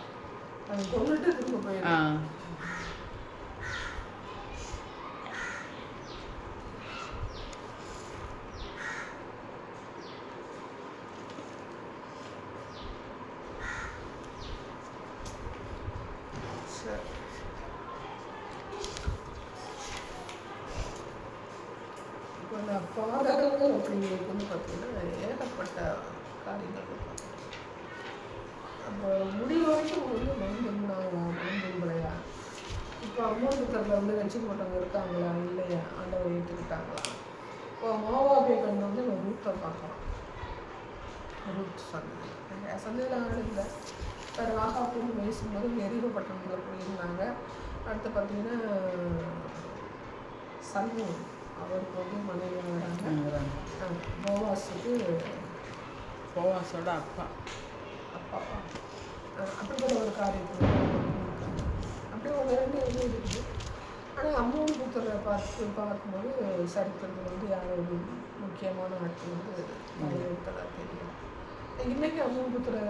அந்த பாதகங்கள் அப்படிங்கிறது வந்து பார்த்தீங்கன்னா ஏகப்பட்ட காரியங்கள் இருக்கும். அப்போ முடிவு வரைக்கும் வந்து மனம்பும்பளையா இப்போ அம்மோபுத்தரில் வந்து வச்சுக்கப்பட்டவங்க இருக்காங்களா இல்லையா, ஆண்டவர் ஏற்றுக்கிட்டாங்களா. இப்போ மோவாபிய பெண் வந்து நம்ம ரூத்தை பார்க்கலாம். ரூத் சந்தையில் ஆள் இல்லை. வேறு ராகாப்புன்னு பேசும்போது எரிக்கப்பட்டவங்களை போயிருந்தாங்க. அடுத்து பார்த்தீங்கன்னா சல்மோன் அவருக்கு வந்து மனைவியாக வராங்க. போவாஸோட அப்பா அப்படிப்பட்ட ஒரு காரியத்தில் அப்படியே ஒரு 2 இது இருக்குது. ஆனால் அம்மோன் புத்தரை பார்க்கும்போது சரித்திரத்தில் வந்து யாரோட முக்கியமான ஆட்கள் வந்து நிறைவேற்றலாம் தெரியும். இன்றைக்கி அம்மோன் புத்தரை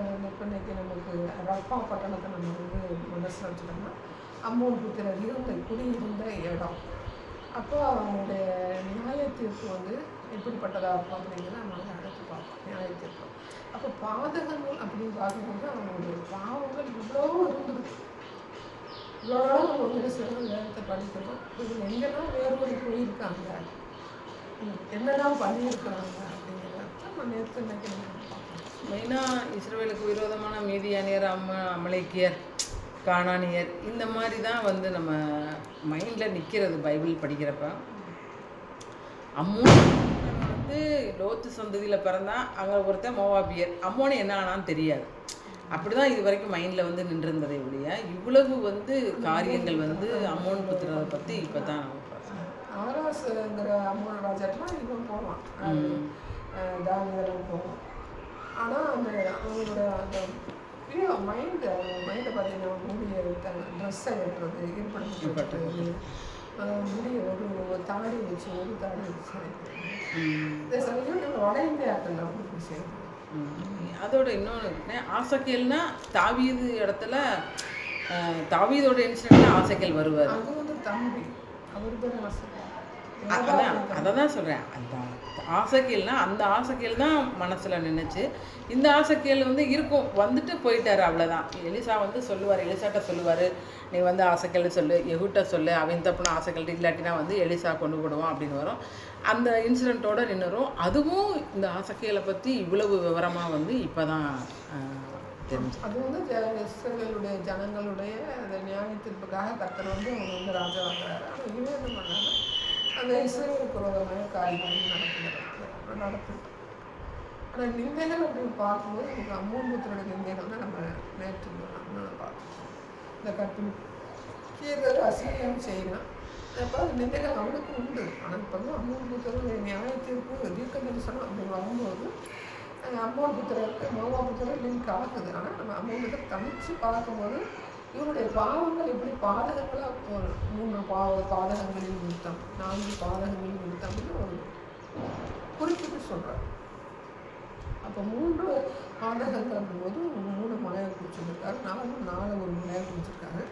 இன்னைக்கு நமக்கு ரப்பா பட்டணத்தை நம்ம வந்து மனசில் வச்சுட்டோம்னா அம்மோன் புத்திரர் குடியிருந்த இடம். அப்போ அவனுடைய நியாய தீர்ப்பு வந்து எப்படிப்பட்டதாக இருக்கும் அப்படிங்கிறத நம்ம வந்து அழைத்து பார்ப்போம். நியாய தீர்ப்பு அப்போ பாதகங்கள் அப்படின்னு பார்க்கும்போது அவனுடைய பாவங்கள் இவ்வளோ இருந்துருக்கு. இவ்வளோ நாள் நம்ம வந்து சிறந்த வேதத்தை படிக்கணும். இவங்க எங்கெல்லாம் வேறுபடி போயிருக்காங்க, என்னெல்லாம் பண்ணியிருக்கிறாங்க அப்படிங்கிறத நம்ம நேற்று நினைக்கிறோம். மெயினாக இஸ்ரவேலுக்கு விரோதமான மீதியானியர், அமலேக்கியர், கானானியர் இந்த மாதிரி தான் வந்து நம்ம மைண்டில் நிற்கிறது பைபிள் படிக்கிறப்ப. அம்மோன் வந்து லோத்து சந்ததியில் பிறந்தான். அங்கே ஒருத்தன் மோவாபியர். அம்மோனு என்ன ஆனான்னு தெரியாது. அப்படி தான் இது வரைக்கும் மைண்டில் வந்து நின்றுருந்ததை ஒழிய இவ்வளவு வந்து காரியங்கள் வந்து அம்மோன் புத்திரரை பற்றி இப்போ தான் ஆராசுங்கிற அம்மோன் ராஜாட்டெலாம் இவன் போவான், தானியெல்லாம் போவான். ஆனால் அந்த அவங்களோட அந்த மைண்டை பார்த்தீங்கன்னா முடிய ட்ரெஸ்ஸை வெட்டுறது, ஏற்படுத்தப்பட்டது, முடிய ஒரு தாடி வச்சு இந்த சமயம் வட இந்தியாக்கள் அப்படி செய்யணும். அதோட இன்னொன்று ஆசைக்கேல்னா தாவீது இடத்துல தாவீதோட இன்சிடென்ட்ல ஆசைக்கேல் வருவார். அது வந்து தம்பி அவர் பேர் அதை தான் சொல்கிறேன். அந்த ஆசைக்கேல்னா அந்த ஆசைக்கேல் தான் மனசில் நின்றுச்சு. இந்த ஆசைக்கேல் வந்து இருக்கும், வந்துட்டு போயிட்டார், அவ்வளோதான். எலிசா வந்து சொல்லுவார், எலிசாட்ட சொல்லுவார், நீ வந்து ஆசைக்கேல் சொல்லு, எகுட்ட சொல்லு, அவன் தப்புனா ஆசைக்கேல் இல்லாட்டினா வந்து எலிசா கொண்டு போடுவான் அப்படின்னு வரும். அந்த இன்சிடெண்ட்டோடு நின்றுரும். அதுவும் இந்த ஆசைக்கேலை பற்றி இவ்வளவு விவரமாக வந்து இப்போ தான் தெரிஞ்சு. அது வந்து இஸ்ரவேலுடைய ஜனங்களுடைய அந்த நியாயத்திற்காக கர்த்தர் வந்து அவங்க வந்து ராஜா வாங்குறாரு. ஆனால் இவன் என்ன பண்ணாங்க, அந்த இஸ்ரவேலுக்கு விரோதமான காரியங்கள் நடக்குது. ஆனால் நிந்தைகள் அப்படின்னு பார்க்கும்போது நமக்கு அம்மோன் புத்திரோட நிந்தைகள் தான் நம்ம நேற்று பார்த்தோம். இந்த கட்டு கீழே அசிங்கம் செய்யலாம். அப்போ அந்த நிந்தைகள் அவனுக்கு உண்டு. ஆனால் இப்போ வந்து அம்மோன் புத்திரோட நியாயத்திற்கு தீர்க்க தரிசனம் அப்படின்னு வரும்போது அம்மோன் புத்திரருக்கு மோவா புத்திரர் லிங்க் ஆகுது. ஆனால் நம்ம அம்மோன் புத்திரர் தனித்து பார்க்கும்போது இவருடைய பாவங்கள் எப்படி பாதகங்களாக 3 பாதகங்களின் நிமித்தம் 4 பாதகங்களின் நிமித்தம் அப்படின்னு ஒரு குறிப்பிட்டு சொல்கிறார். அப்போ 3 பாதகங்கள் அப்படிங்கும்போது 3 மலையை குடிச்சிருக்காரு, 4 ஒரு மலையை குடிச்சிருக்காரு.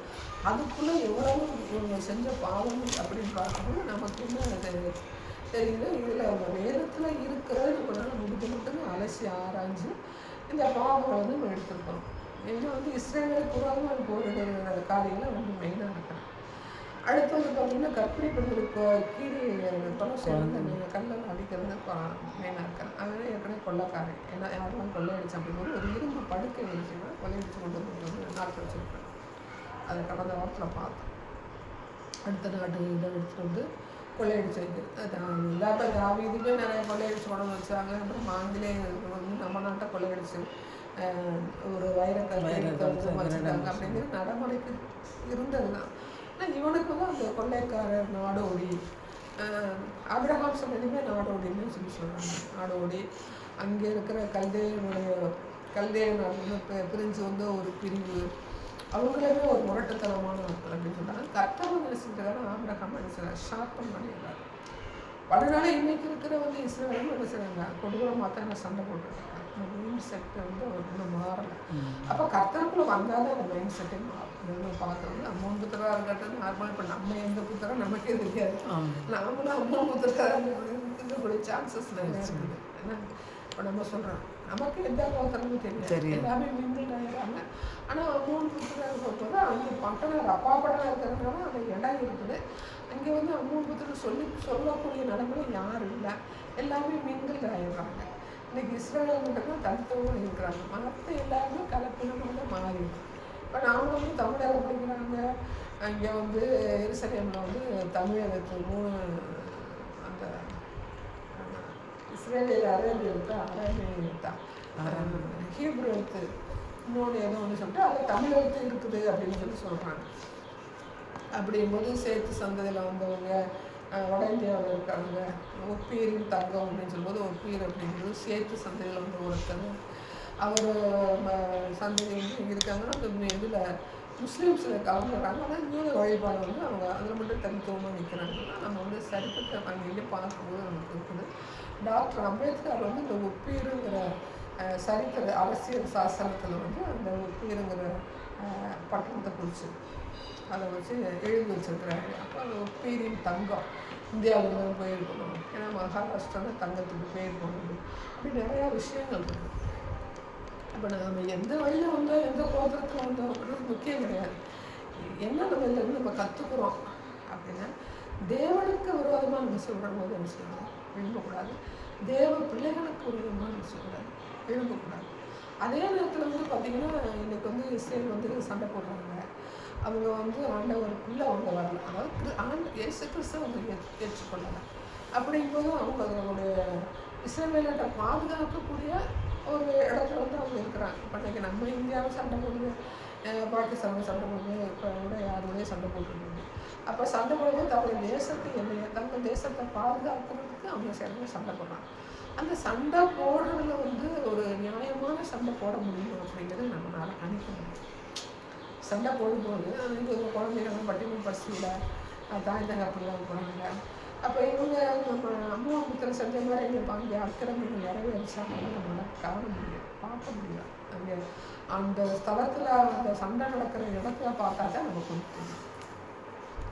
அதுக்குள்ளே எவ்வளவு இவங்க செஞ்ச பாவங்கள் அப்படின்னு பார்க்கும்போது நமக்கு என்ன தெரியுது, இதில் அவங்க வேதத்தில் இருக்கிறது கொஞ்சம் முடிஞ்சு அலசி ஆராய்ஞ்சு இந்த பாவங்களை வந்து நம்ம எடுத்துருக்கோம். ஏன்னா வந்து இஸ்ரேலுக்கு புறாமல் போடுற காரியங்கள் வந்து மெயினாக இருக்கிறேன். அடுத்து வந்து பார்த்தீங்கன்னா கற்பிணி பெண்களுக்கு கீழே கல்லில் அடிக்கிறது மெயினாக இருக்கிறேன். அதனால ஏற்கனவே கொள்ளைக்காரன், ஏன்னா யாரும் கொள்ளையடிச்சு அப்படிங்கும்போது ஒரு இரும்பு படுக்கை இருந்துச்சுன்னா கொள்ளையடிச்சு கொண்டு வந்து நாட்கள் வச்சுருப்பேன். அதை கடந்த வாரத்தில் பார்த்தேன். அடுத்த நாட்டு இதை எடுத்துகிட்டு வந்து கொள்ளையடிச்சு வைக்கிறது. இதுவே நிறைய கொள்ளையடிச்சு கொண்டு வச்சாங்க. அப்புறம் ஆங்கிலேயர்கள் வந்து நம்ம நாட்டை கொள்ளையடிச்சு ஒரு வைரக்கல் வச்சுருக்காங்க அப்படிங்கிற நடைமுறைக்கு இருந்தது தான். ஆனால் இவனுக்கு வந்து அந்த கொள்ளைக்காரர் நாடோடி, ஆபிரகாம் சொன்னதுமே நாடோடின்னு சொல்லி சொல்கிறாங்க. நாடோடி அங்கே இருக்கிற கல்தேய நாடு பிரிஞ்சு வந்து ஒரு பிரிவு, அவங்களுமே ஒரு முரட்டுத்தனமான ஆட்கள் அப்படின்னு சொல்கிறாங்க. கர்த்தர் நினைச்சிருக்காரு ஆபிரகாம் நினைச்சார் ஷார்ப்பன் பண்ணிடுறாரு. பலனால இன்னைக்கு இருக்கிற வந்து இஸ்ரேலும் என்ன செய்றாங்க, கொடூரமாக தான் சண்டை போட்டுருக்காங்க. அந்த மைண்ட் செட்டு வந்து இன்னும் மாறலை. அப்போ கர்த்தருக்குள்ளே வந்தால் தான் அந்த மைண்ட் செட்டே மாறும். பார்க்குறது அம்மன் புத்தராக இருக்கட்டும் நார்மலாக. இப்போ நம்ம எந்த புத்தரம் நமக்கே தெரியாது. நாமளும் அம்மன் புத்தராக இருக்கக்கூடிய சான்சஸ் நிறையா இருக்குது. ஏன்னா இப்போ நம்ம சொல்கிறோம் நமக்கு எந்த கோத்திரமும் தெரியாது, எல்லாமே மிங்கிள் ஆகிறாங்க. ஆனால் அம்மன் புத்தராக இருக்கும்போது அந்த பட்டணம் அப்பா பட்டணம் இருக்கிறதுனால அந்த இடம் இருக்குது. அங்கே வந்து அம்மன் புத்தர் சொல்லக்கூடிய நிலைமையில யாரும் இல்லை, எல்லாமே மிங்கிள் ஆகிடுறாங்க. இன்றைக்கி இஸ்ரேல் மட்டும்தான் தனித்தவங்க இருக்கிறாங்க, மற்ற எல்லாருமே கலப்பினமாக மாறிடும். இப்போ நாமளும் வந்து தமிழர் அப்படிங்கிறாங்க. இங்கே வந்து எருசலேமில் வந்து தமிழ் எழுத்து 3 அந்த இஸ்ரேலில் அரேபிய எழுத்து அரேபிய எழுத்தா ஹீப்ரு எழுத்து இன்னொன்று ஏதோ ஒன்று சொல்லிட்டு அதில் தமிழ் எழுத்து இருக்குது அப்படின்னு சொல்கிறாங்க. அப்படிங்கும்போது சேர்த்து சந்ததியில் வந்தவங்க வட இந்தியாவில் இருக்காங்க. ஒப்பீரின் தங்கம் அப்படின்னு சொல்லும்போது ஒப்பீர் அப்படிங்கிறது சேர்த்து சந்ததியில் வந்து ஒருத்தர் அவர் சந்ததி வந்து இருக்காங்கன்னா அந்த இதில் முஸ்லீம்ஸில் கலந்துடுறாங்க. ஆனால் இன்னொரு வழிபாடு வந்து அவங்க அதில் மட்டும் தனித்துவமாக நிற்கிறாங்கன்னா நம்ம வந்து சரிப்பட்ட அங்கேயே பார்க்கும்போது நமக்கு இருக்குது. டாக்டர் அம்பேத்கர் வந்து இந்த ஒப்பீருங்கிற சரித்திர அரசியல் சாசனத்தில் வந்து அந்த ஒப்பீருங்கிற பட்டணத்தை குறித்து அதை வச்சு எழுதி வச்சிருக்கிறாரு. அப்போ அந்த ஒப்பீரின் தங்கம் இந்தியாவிலேருந்து போயிருக்கணும், ஏன்னா மகாராஷ்டிராவில் தங்கத்துக்கு பேர் போனது, அப்படி நிறையா விஷயங்கள் இருக்குது. அப்போ நம்ம எந்த வழியில் வந்தோம் எந்த கோபுரத்தில் வந்தோம் அப்படின்றது முக்கியம் கிடையாது. என்ன நம்ம இதில் நம்ம கற்றுக்குறோம் அப்படின்னா தேவனுக்கு விரோதமாக நம்ம சொல்கிற போது என்ன செய்யணும், எழும்பக்கூடாது. தேவ பிள்ளைகளுக்கு விரோதமாக நம்ம சொல்லக்கூடாது, எழும்பக்கூடாது. அதே நேரத்தில் வந்து பார்த்திங்கன்னா இன்றைக்கி வந்து இஸ்ரேல் வந்து சண்டை போடுறாங்க. அவங்க வந்து ஆண்டவருக்குள்ளே அவங்க வரல, அதாவது இயேசு கிறிஸ்துவை அவங்க ஏற்றுக்கொள்ளலை. அப்படிங்கும்போது அவங்க அவங்களுடைய இஸ்ரேலை பாதுகாக்கக்கூடிய ஒரு இடத்துல வந்து அவங்க இருக்கிறாங்க. இப்போ இன்றைக்கி நம்ம இந்தியாவில் சண்டை போடுது, பாகிஸ்தானில் சண்டை போடுது, இப்போ கூட யாருடைய சண்டை போட்டுருக்காங்க. அப்போ சண்டை போடும்போது அவங்க தங்கள் தேசத்தை பாதுகாக்கிறதுக்கு அவங்க சேர்ந்து சண்டை போடுறாங்க. அந்த சண்டை போடுறதுல வந்து ஒரு நியாயமான சண்டை போட முடியும் அப்படிங்கிறது நம்மளால் கணிக்க முடியும். சண்டை போடும்போது இங்கே ஒரு குழந்தைகள் பட்டிமன் பசியில் தாய் தகப்பெல்லாம் போகிறாங்க. அப்போ இவங்க நம்ம அம்மா புத்திர செஞ்ச மாதிரி இங்கே அங்கே அக்கிரமங்கள் நிறைவேறிச்சாங்க நம்மளால் காண முடியும், பார்க்க முடியும். அங்கே அந்த ஸ்தலத்தில் அந்த சண்டை நடக்கிற இடத்துல பார்த்தா தான் நம்ம கொடுக்கணும்.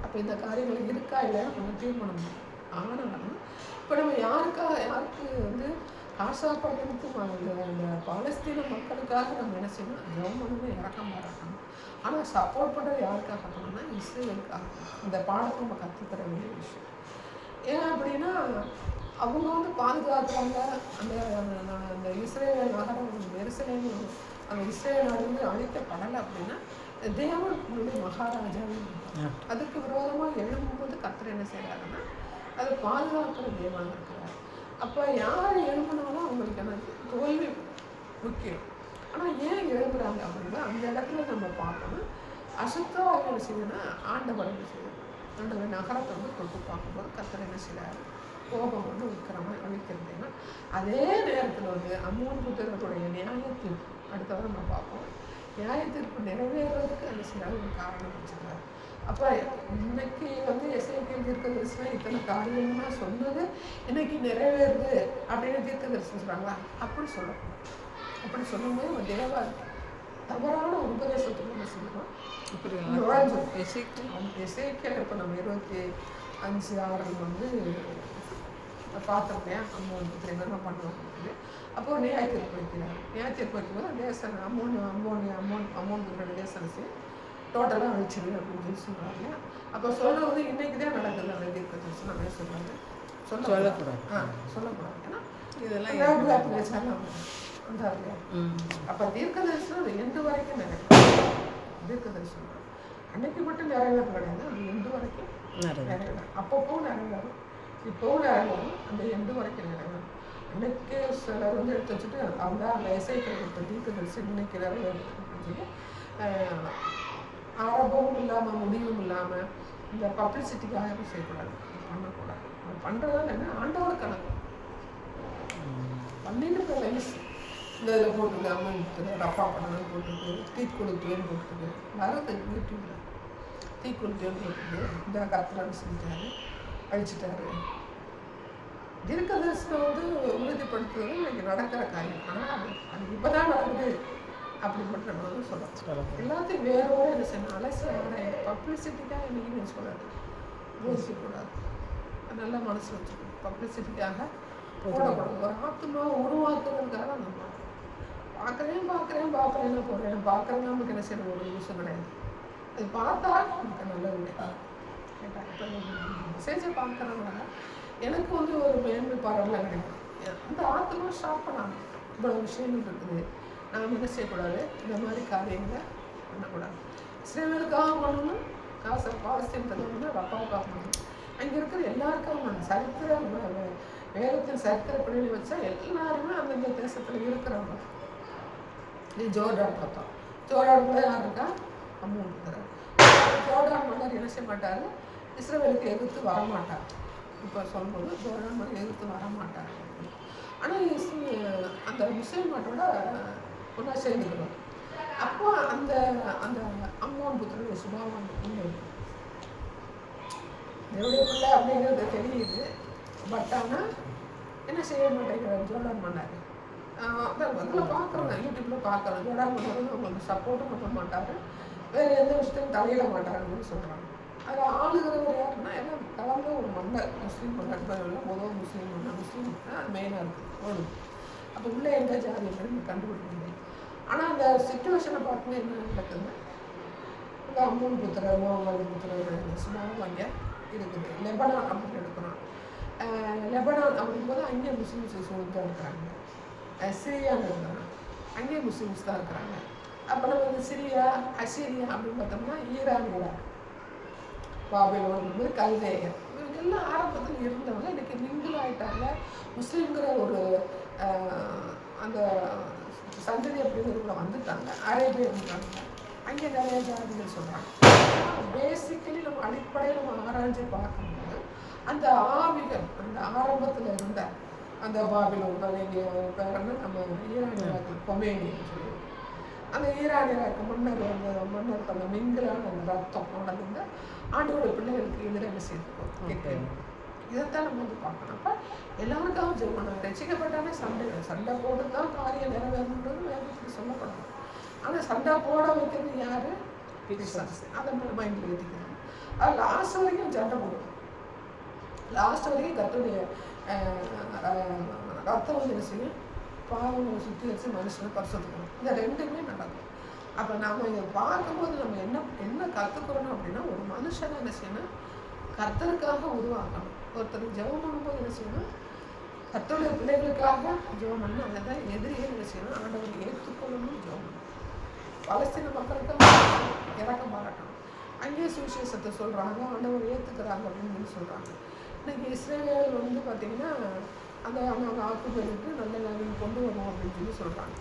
அப்போ இந்த காரியங்கள் இருக்கா இல்லையா நம்ம தீர்மானம் முடியும். ஆனாலும் இப்போ நம்ம யாருக்கு வந்து காசாப்படுறதுக்கு அந்த பாலஸ்தீன மக்களுக்காக நம்ம என்ன செய்யணும், ஜெர்மனில் இறக்கம் மாறாங்க. ஆனால் சப்போர்ட் பண்ணுறது யாருக்காக பண்ணணும்னா இஸ்ரேலுக்காக. இந்த பாடத்தை நம்ம கற்றுக்கிற வேண்டிய விஷயம். ஏன் அப்படின்னா அவங்க வந்து பாதுகாக்கிறாங்க. அந்த இஸ்ரேல் நகரம் எருசலேம் அந்த இஸ்ரேல் நாடு வந்து அழிக்கப்படலை அப்படின்னா தேவனுடைய மகாராஜாவும் அதுக்கு விரோதமாக எழும்பும்போது கர்த்தர் என்ன செய்கிறாருன்னா அதை பாதுகாக்கிற தேவனாக இருக்கிறார். அப்போ யார் எழுப்புனாலும் அவங்களுக்கு எனக்கு தோல்வி முக்கியம். ஆனால் ஏன் எழுப்புறாங்க அப்படின்னா அந்த இடத்துல நம்ம பார்க்கணும். அசுத்தமாக என்ன செய்யணும்னா ஆண்டவர் என்ன செய்யணும், ஆண்டவர் நகரத்தை வந்து தொட்டு பார்க்கும்போது கர்த்தர் என்ன செய்கிறாரு, கோபம் வந்து விற்கிறவங்க அழிக்கிறது. ஏன்னா அதே நேரத்தில் வந்து அம்மோன் புத்தகத்துடைய நியாயத்தில் அடுத்தவரை நம்ம பார்ப்போம். நியாய தீர்ப்பு நிறைவேறதுக்கு அந்த சில ஒரு காரணம் வச்சுக்கிறார். அப்போ இன்னைக்கு வந்து எஸ்ஐக்கியம் தீர்க்கதரிசனா இத்தனை காரியமாக சொன்னது இன்னைக்கு நிறைவேறுது அப்படின்னு தீர்க்கதரிசனம் சொல்கிறாங்களா? அப்படி சொல்லணும். அப்படி சொல்லும்போது நம்ம தேவா தவறான ஒரு உபதேசத்துக்கு என்ன செய்யணும், எஸ்ஐக்கியம் இப்போ நம்ம 25:6 வந்து பார்த்துருக்கேன். அம்மோன் என்னென்ன பண்ணுவாங்க. அப்போது நியாயத்தீர்ப்பு வைக்கிறார். நியாயத்தீர்ப்பு வைக்கும்போது தேசம் அம்மோன் தேசனசி டோட்டலாக அழிச்சிடு அப்படின்னு சொல்லி சொல்கிறாங்க. அப்போ சொல்கிறது இன்னைக்கு தான் நடக்குது. அந்த தீர்க்க தரிசனம் நிறைய சொல்கிறாங்க. சொல்லக்கூடாது. சொல்லக்கூடாது. ஏன்னா இதெல்லாம் பேசலாம் வந்தாரு. அப்போ தீர்க்க தரிசனம் எண்டு வரைக்கும் நிறைவேறும். தீர்க்க தரிசனம் அன்னைக்கு மட்டும் நிறைவேறும் கிடையாது, அது எண்டு வரைக்கும் நிறைவேறும். அப்பப்போ நிறைவேறும், இப்போவும் நிறைவேறும், அந்த எண்டு வரைக்கும் நிறைவேறும். அன்னைக்கு சிலர் வந்து எடுத்து வச்சுட்டு அவங்க அந்த எஸ்ஐக்கிற தீர்க்க தரிசனம் இன்னைக்கு நிறைவேறும் அப்படின்னு சொல்லி ஆரம்பமும் இல்லாமல் முடிவும் இல்லாமல் இந்த பப்ளிசிட்டிக்காக செய்யக்கூடாது, பண்ணக்கூடாது. அது பண்ணுறதால என்ன, ஆண்டவர் கணக்கு பண்ணிட்டு லைஸ் இந்த இதில் போட்டுருக்கு, அம்மன் ரப்பா பண்ணணும் போட்டுருக்கு, தீக்குளுத்துவேன்னு போட்டுருக்கு, வரது யூடியூப்ல தீக்குளுத்துவேன்னு போட்டுருக்கு. இந்த கத்திரன்னு செஞ்சாரு, அழிச்சிட்டாரு. தீர்க்க தரிசனம் வந்து உறுதிப்படுத்துறது இன்னைக்கு நடக்கிற காரியம். ஆனால் அது இப்போ தான் நடக்குது அப்படி மட்டும் நம்ம வந்து சொல்லலாம். எல்லாத்தையும் வேறோட என்ன செய்யணும், அலசோட பப்ளிசிட்டிக்காக இன்னைக்கு சொல்லாது, யோசிக்கக்கூடாது. நல்லா மனசு வச்சுக்கணும். பப்ளிசிட்டிக்காக போடக்கூடாது. ஒரு ஆத்மாவை உருவாக்குறதுக்காக நம்ம பார்க்குறேன்னு போடுறேன். பார்க்குறது நமக்கு என்ன செய்யணும், ஒரு யூஸும் கிடையாது. அது பார்த்தா நமக்கு நல்லது கேட்டால் இப்போ மெசேஜை பார்க்குறதுனால எனக்கு வந்து ஒரு மேன்மை பாராட்டலாம் கிடைக்கும். அந்த ஆத்மா ஸ்டாப் பண்ணாங்க. இவ்வளோ விஷயங்கள் இருக்குது, நாம் என்ன செய்யக்கூடாது, இந்த மாதிரி காரியங்களை பண்ணக்கூடாது. இஸ்ரேலுக்காக பண்ணணும், பாலஸ்தீன் பண்ணணும்னா ரப்பாவுக்காக பண்ணணும், அங்கே இருக்கிற எல்லாருக்காக பண்ணணும். சரித்திர வேதத்தின் சரித்திர பிள்ளைகளை வச்சா எல்லாருமே அந்தந்த தேசத்தில் இருக்கிறவங்க. இது ஜோர்டான் பார்த்தோம். ஜோர்டானுக்குள்ள யார் இருக்கா, அம்மன் இருக்கிறார். ஜோர்டான் மன்னர் என்ன செய்ய மாட்டார், இஸ்ரேலுக்கு எதிர்த்து வரமாட்டார். இப்போ சொல்லும்போது ஜோர்டான் மன்னர் எதிர்த்து வரமாட்டார். ஆனால் அந்த முஸ்லீம் நாட்டோட ஒன்றா சேர்ந்துக்கிறோம். அப்போ அந்த அந்த அம்மோன் புத்திரோட சுபாவம் என்னுடைய பிள்ளை அப்படிங்கிறது தெரியுது. பட் ஆனால் என்ன செய்ய மாட்டேங்கிறார் ஜோர்டான் மன்னர். அதில் பார்க்குறோம், யூடியூப்பில் பார்க்குறோம். ஜோர்டான் மன்னர் வந்து அவங்களுக்கு சப்போர்ட்டும் பண்ண மாட்டார், வேறு எந்த விஷயத்தையும் தலையிட மாட்டாருன்னு சொல்கிறாங்க. அது ஆளுகிறவர் யாருன்னா எல்லாம் கலந்த ஒரு மன்னர், முஸ்லீம் மன்னர். முதல் முஸ்லீம் மன்னர், முஸ்லீம் அது மெயினாக இருக்குது ஓடும். அப்போ உள்ளே எந்த ஜாதி நம்ம கண்டுபிடிக்க முடியும். ஆனால் அந்த சிச்சுவேஷனை பார்க்கணும் என்ன நடக்குதுன்னா, இந்த அம்மன் புத்திரர், மோகமது புத்திரர் சும்மாவும் அங்கே இருக்குது. லெபனான் அப்படின்னு எடுக்கிறோம். லெபனான் அப்படிங்கும்போது அங்கே முஸ்லீம்ஸ் தான் இருக்கிறாங்க. சிரியான்னு இருக்கிறாங்க, அங்கேயே முஸ்லீம்ஸ் தான் இருக்கிறாங்க. அப்போ நம்ம வந்து சிரியா அசீரியா அப்படின்னு பார்த்தோம்னா ஈரான், பாபிலோன் வந்து கல்தேயர், இவங்க எல்லாம் ஆரம்பத்தில் இருந்தவங்க இன்றைக்கி மிங்கிள் ஆகிட்டாங்க. முஸ்லீம்கிற ஒரு அந்த சந்ததி அப்படிங்கிறதுக்குள்ள வந்துட்டாங்க. அரேபியன்றாங்க, அங்கே நிறைய ஜாதிகள் சொல்கிறாங்க. பேசிக்கலி நம்ம அடிப்படையில் நம்ம ஆராய்ச்சி பார்க்கும்போது அந்த ஆவிகள் அந்த ஆரம்பத்தில் இருந்த அந்த பாபிலோன் பேரன்னு நம்ம ஈரானியராக்கு கொமேனின்னு சொல்லுவோம். அந்த ஈரானியராக்கு மன்னர் அந்த மிங்கிலான அந்த ரத்தம் நடந்த ஆண்டோட பிள்ளைகளுக்கு எதிராக என்ன செய்திருக்கோம் கேட்கணும். இதைத்தான் நம்ம வந்து பார்க்கணும். அப்போ எல்லாருக்காகவும் ஜெபம் பண்ணாங்க. ரசிக்கப்பட்டாலே சண்டை போட்டு தான் காரியம் நிறைவேறணுன்றது வேதத்துக்கு சொல்லப்படணும். ஆனால் சண்டை போட வைக்கிறது யாரு, அதை மைண்டில் ஏற்றிக்கிறாங்க. அது லாஸ்ட் வரைக்கும் சண்டை போடும். லாஸ்ட் வரைக்கும் கர்த்தருடைய ரத்தம் வந்து என்ன செய்யும், பாவங்களை சுற்றி வச்சு மனுஷனை பரிசுத்தணும். இந்த ரெண்டுமே நடக்கும். அப்போ நாம் இதை பார்க்கும்போது நம்ம என்ன கற்றுக்கிறோம் அப்படின்னா, ஒரு மனுஷனை என்ன செய்யணும், கர்த்தருக்காக உருவாக்கணும். ஒருத்தர் ஜெபம் பண்ணும்போது என்ன செய்யணும், கர்த்தருடைய பிள்ளைகளுக்காக ஜெபம் பண்ணணும். அதை தான் எதிரியே என்ன செய்யணும், ஆண்டவர் ஏற்றுக்கொள்ளணும் ஜெபம் பண்ணணும். பலஸ்தீன மக்களுக்காக இறக்கம் பாராட்டணும். அங்கேயே சுவிசேஷத்தை சொல்கிறாங்க, ஆண்டவர் ஏற்றுக்கிறாங்க அப்படின்னு சொல்கிறாங்க. இன்னைக்கு இஸ்ரேல் வந்து பார்த்திங்கன்னா அந்த அவங்க ஆக்குப்பெருக்கு நல்ல நிலைமைக்கு கொண்டு வருவோம் அப்படின்னு சொல்கிறாங்க.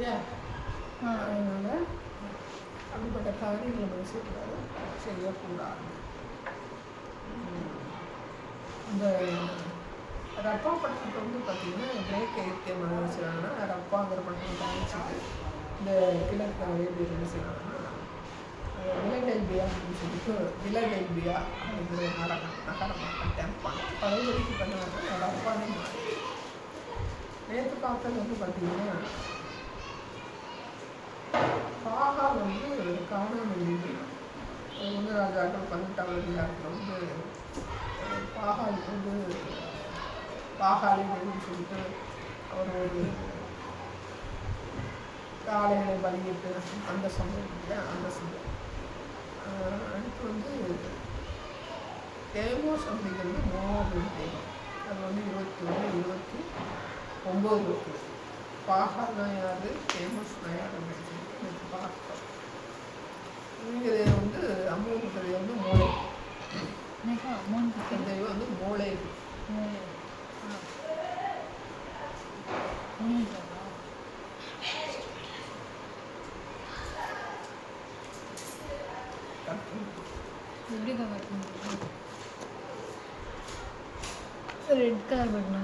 ஏன் அதனால் அப்படிப்பட்ட காரியங்களை நம்ம செய்யக்கூடாது. இந்த ரப்பா பட்டணத்தை வந்து பார்த்திங்கன்னா கிரேக்க இயற்கை மனம் வச்சுருக்காங்கன்னா ரப்பாங்கிற பட்டணத்தை அழைச்சிட்டு இந்த கிழக்கு நிறைய பேர் என்ன செய்வாங்கன்னா விலடெல்பியா அப்படின்னு சொல்லிட்டு விலடெல்பியா அப்படிங்கிற நகரமாக டெம்பாங்க பழையபடிக்கு பண்ணுவாங்க ரப்பானே மாறி. நேற்று பார்த்தது வந்து பார்த்திங்கன்னா பாகா வந்து காணாமல் ஒன்று ராஜாக்கள் 18ஆம் அதிகாரத்தில் வந்து பாகாலுக்கு வந்து பாகாலின்னு சொல்லிட்டு அவர் ஒரு காளைகளை பலியிட்டு அந்த சம்பவம் இல்லை அந்த சம்பவம். அடுத்து வந்து தேமோஸ் அப்படிங்கிறது 3வது தெய்வம். அது வந்து 21-29 இருக்குது. பாகால்னா யார், தேமோஸ்னா யார் அப்படின்னு சொல்லிட்டு எனக்கு பார்த்தோம். இங்கே வந்து அம்மூன்றது வந்து மூளை, தெய்வம் வந்து மூளை. எப்படி கவர் ரெட் கலர் பட்டனா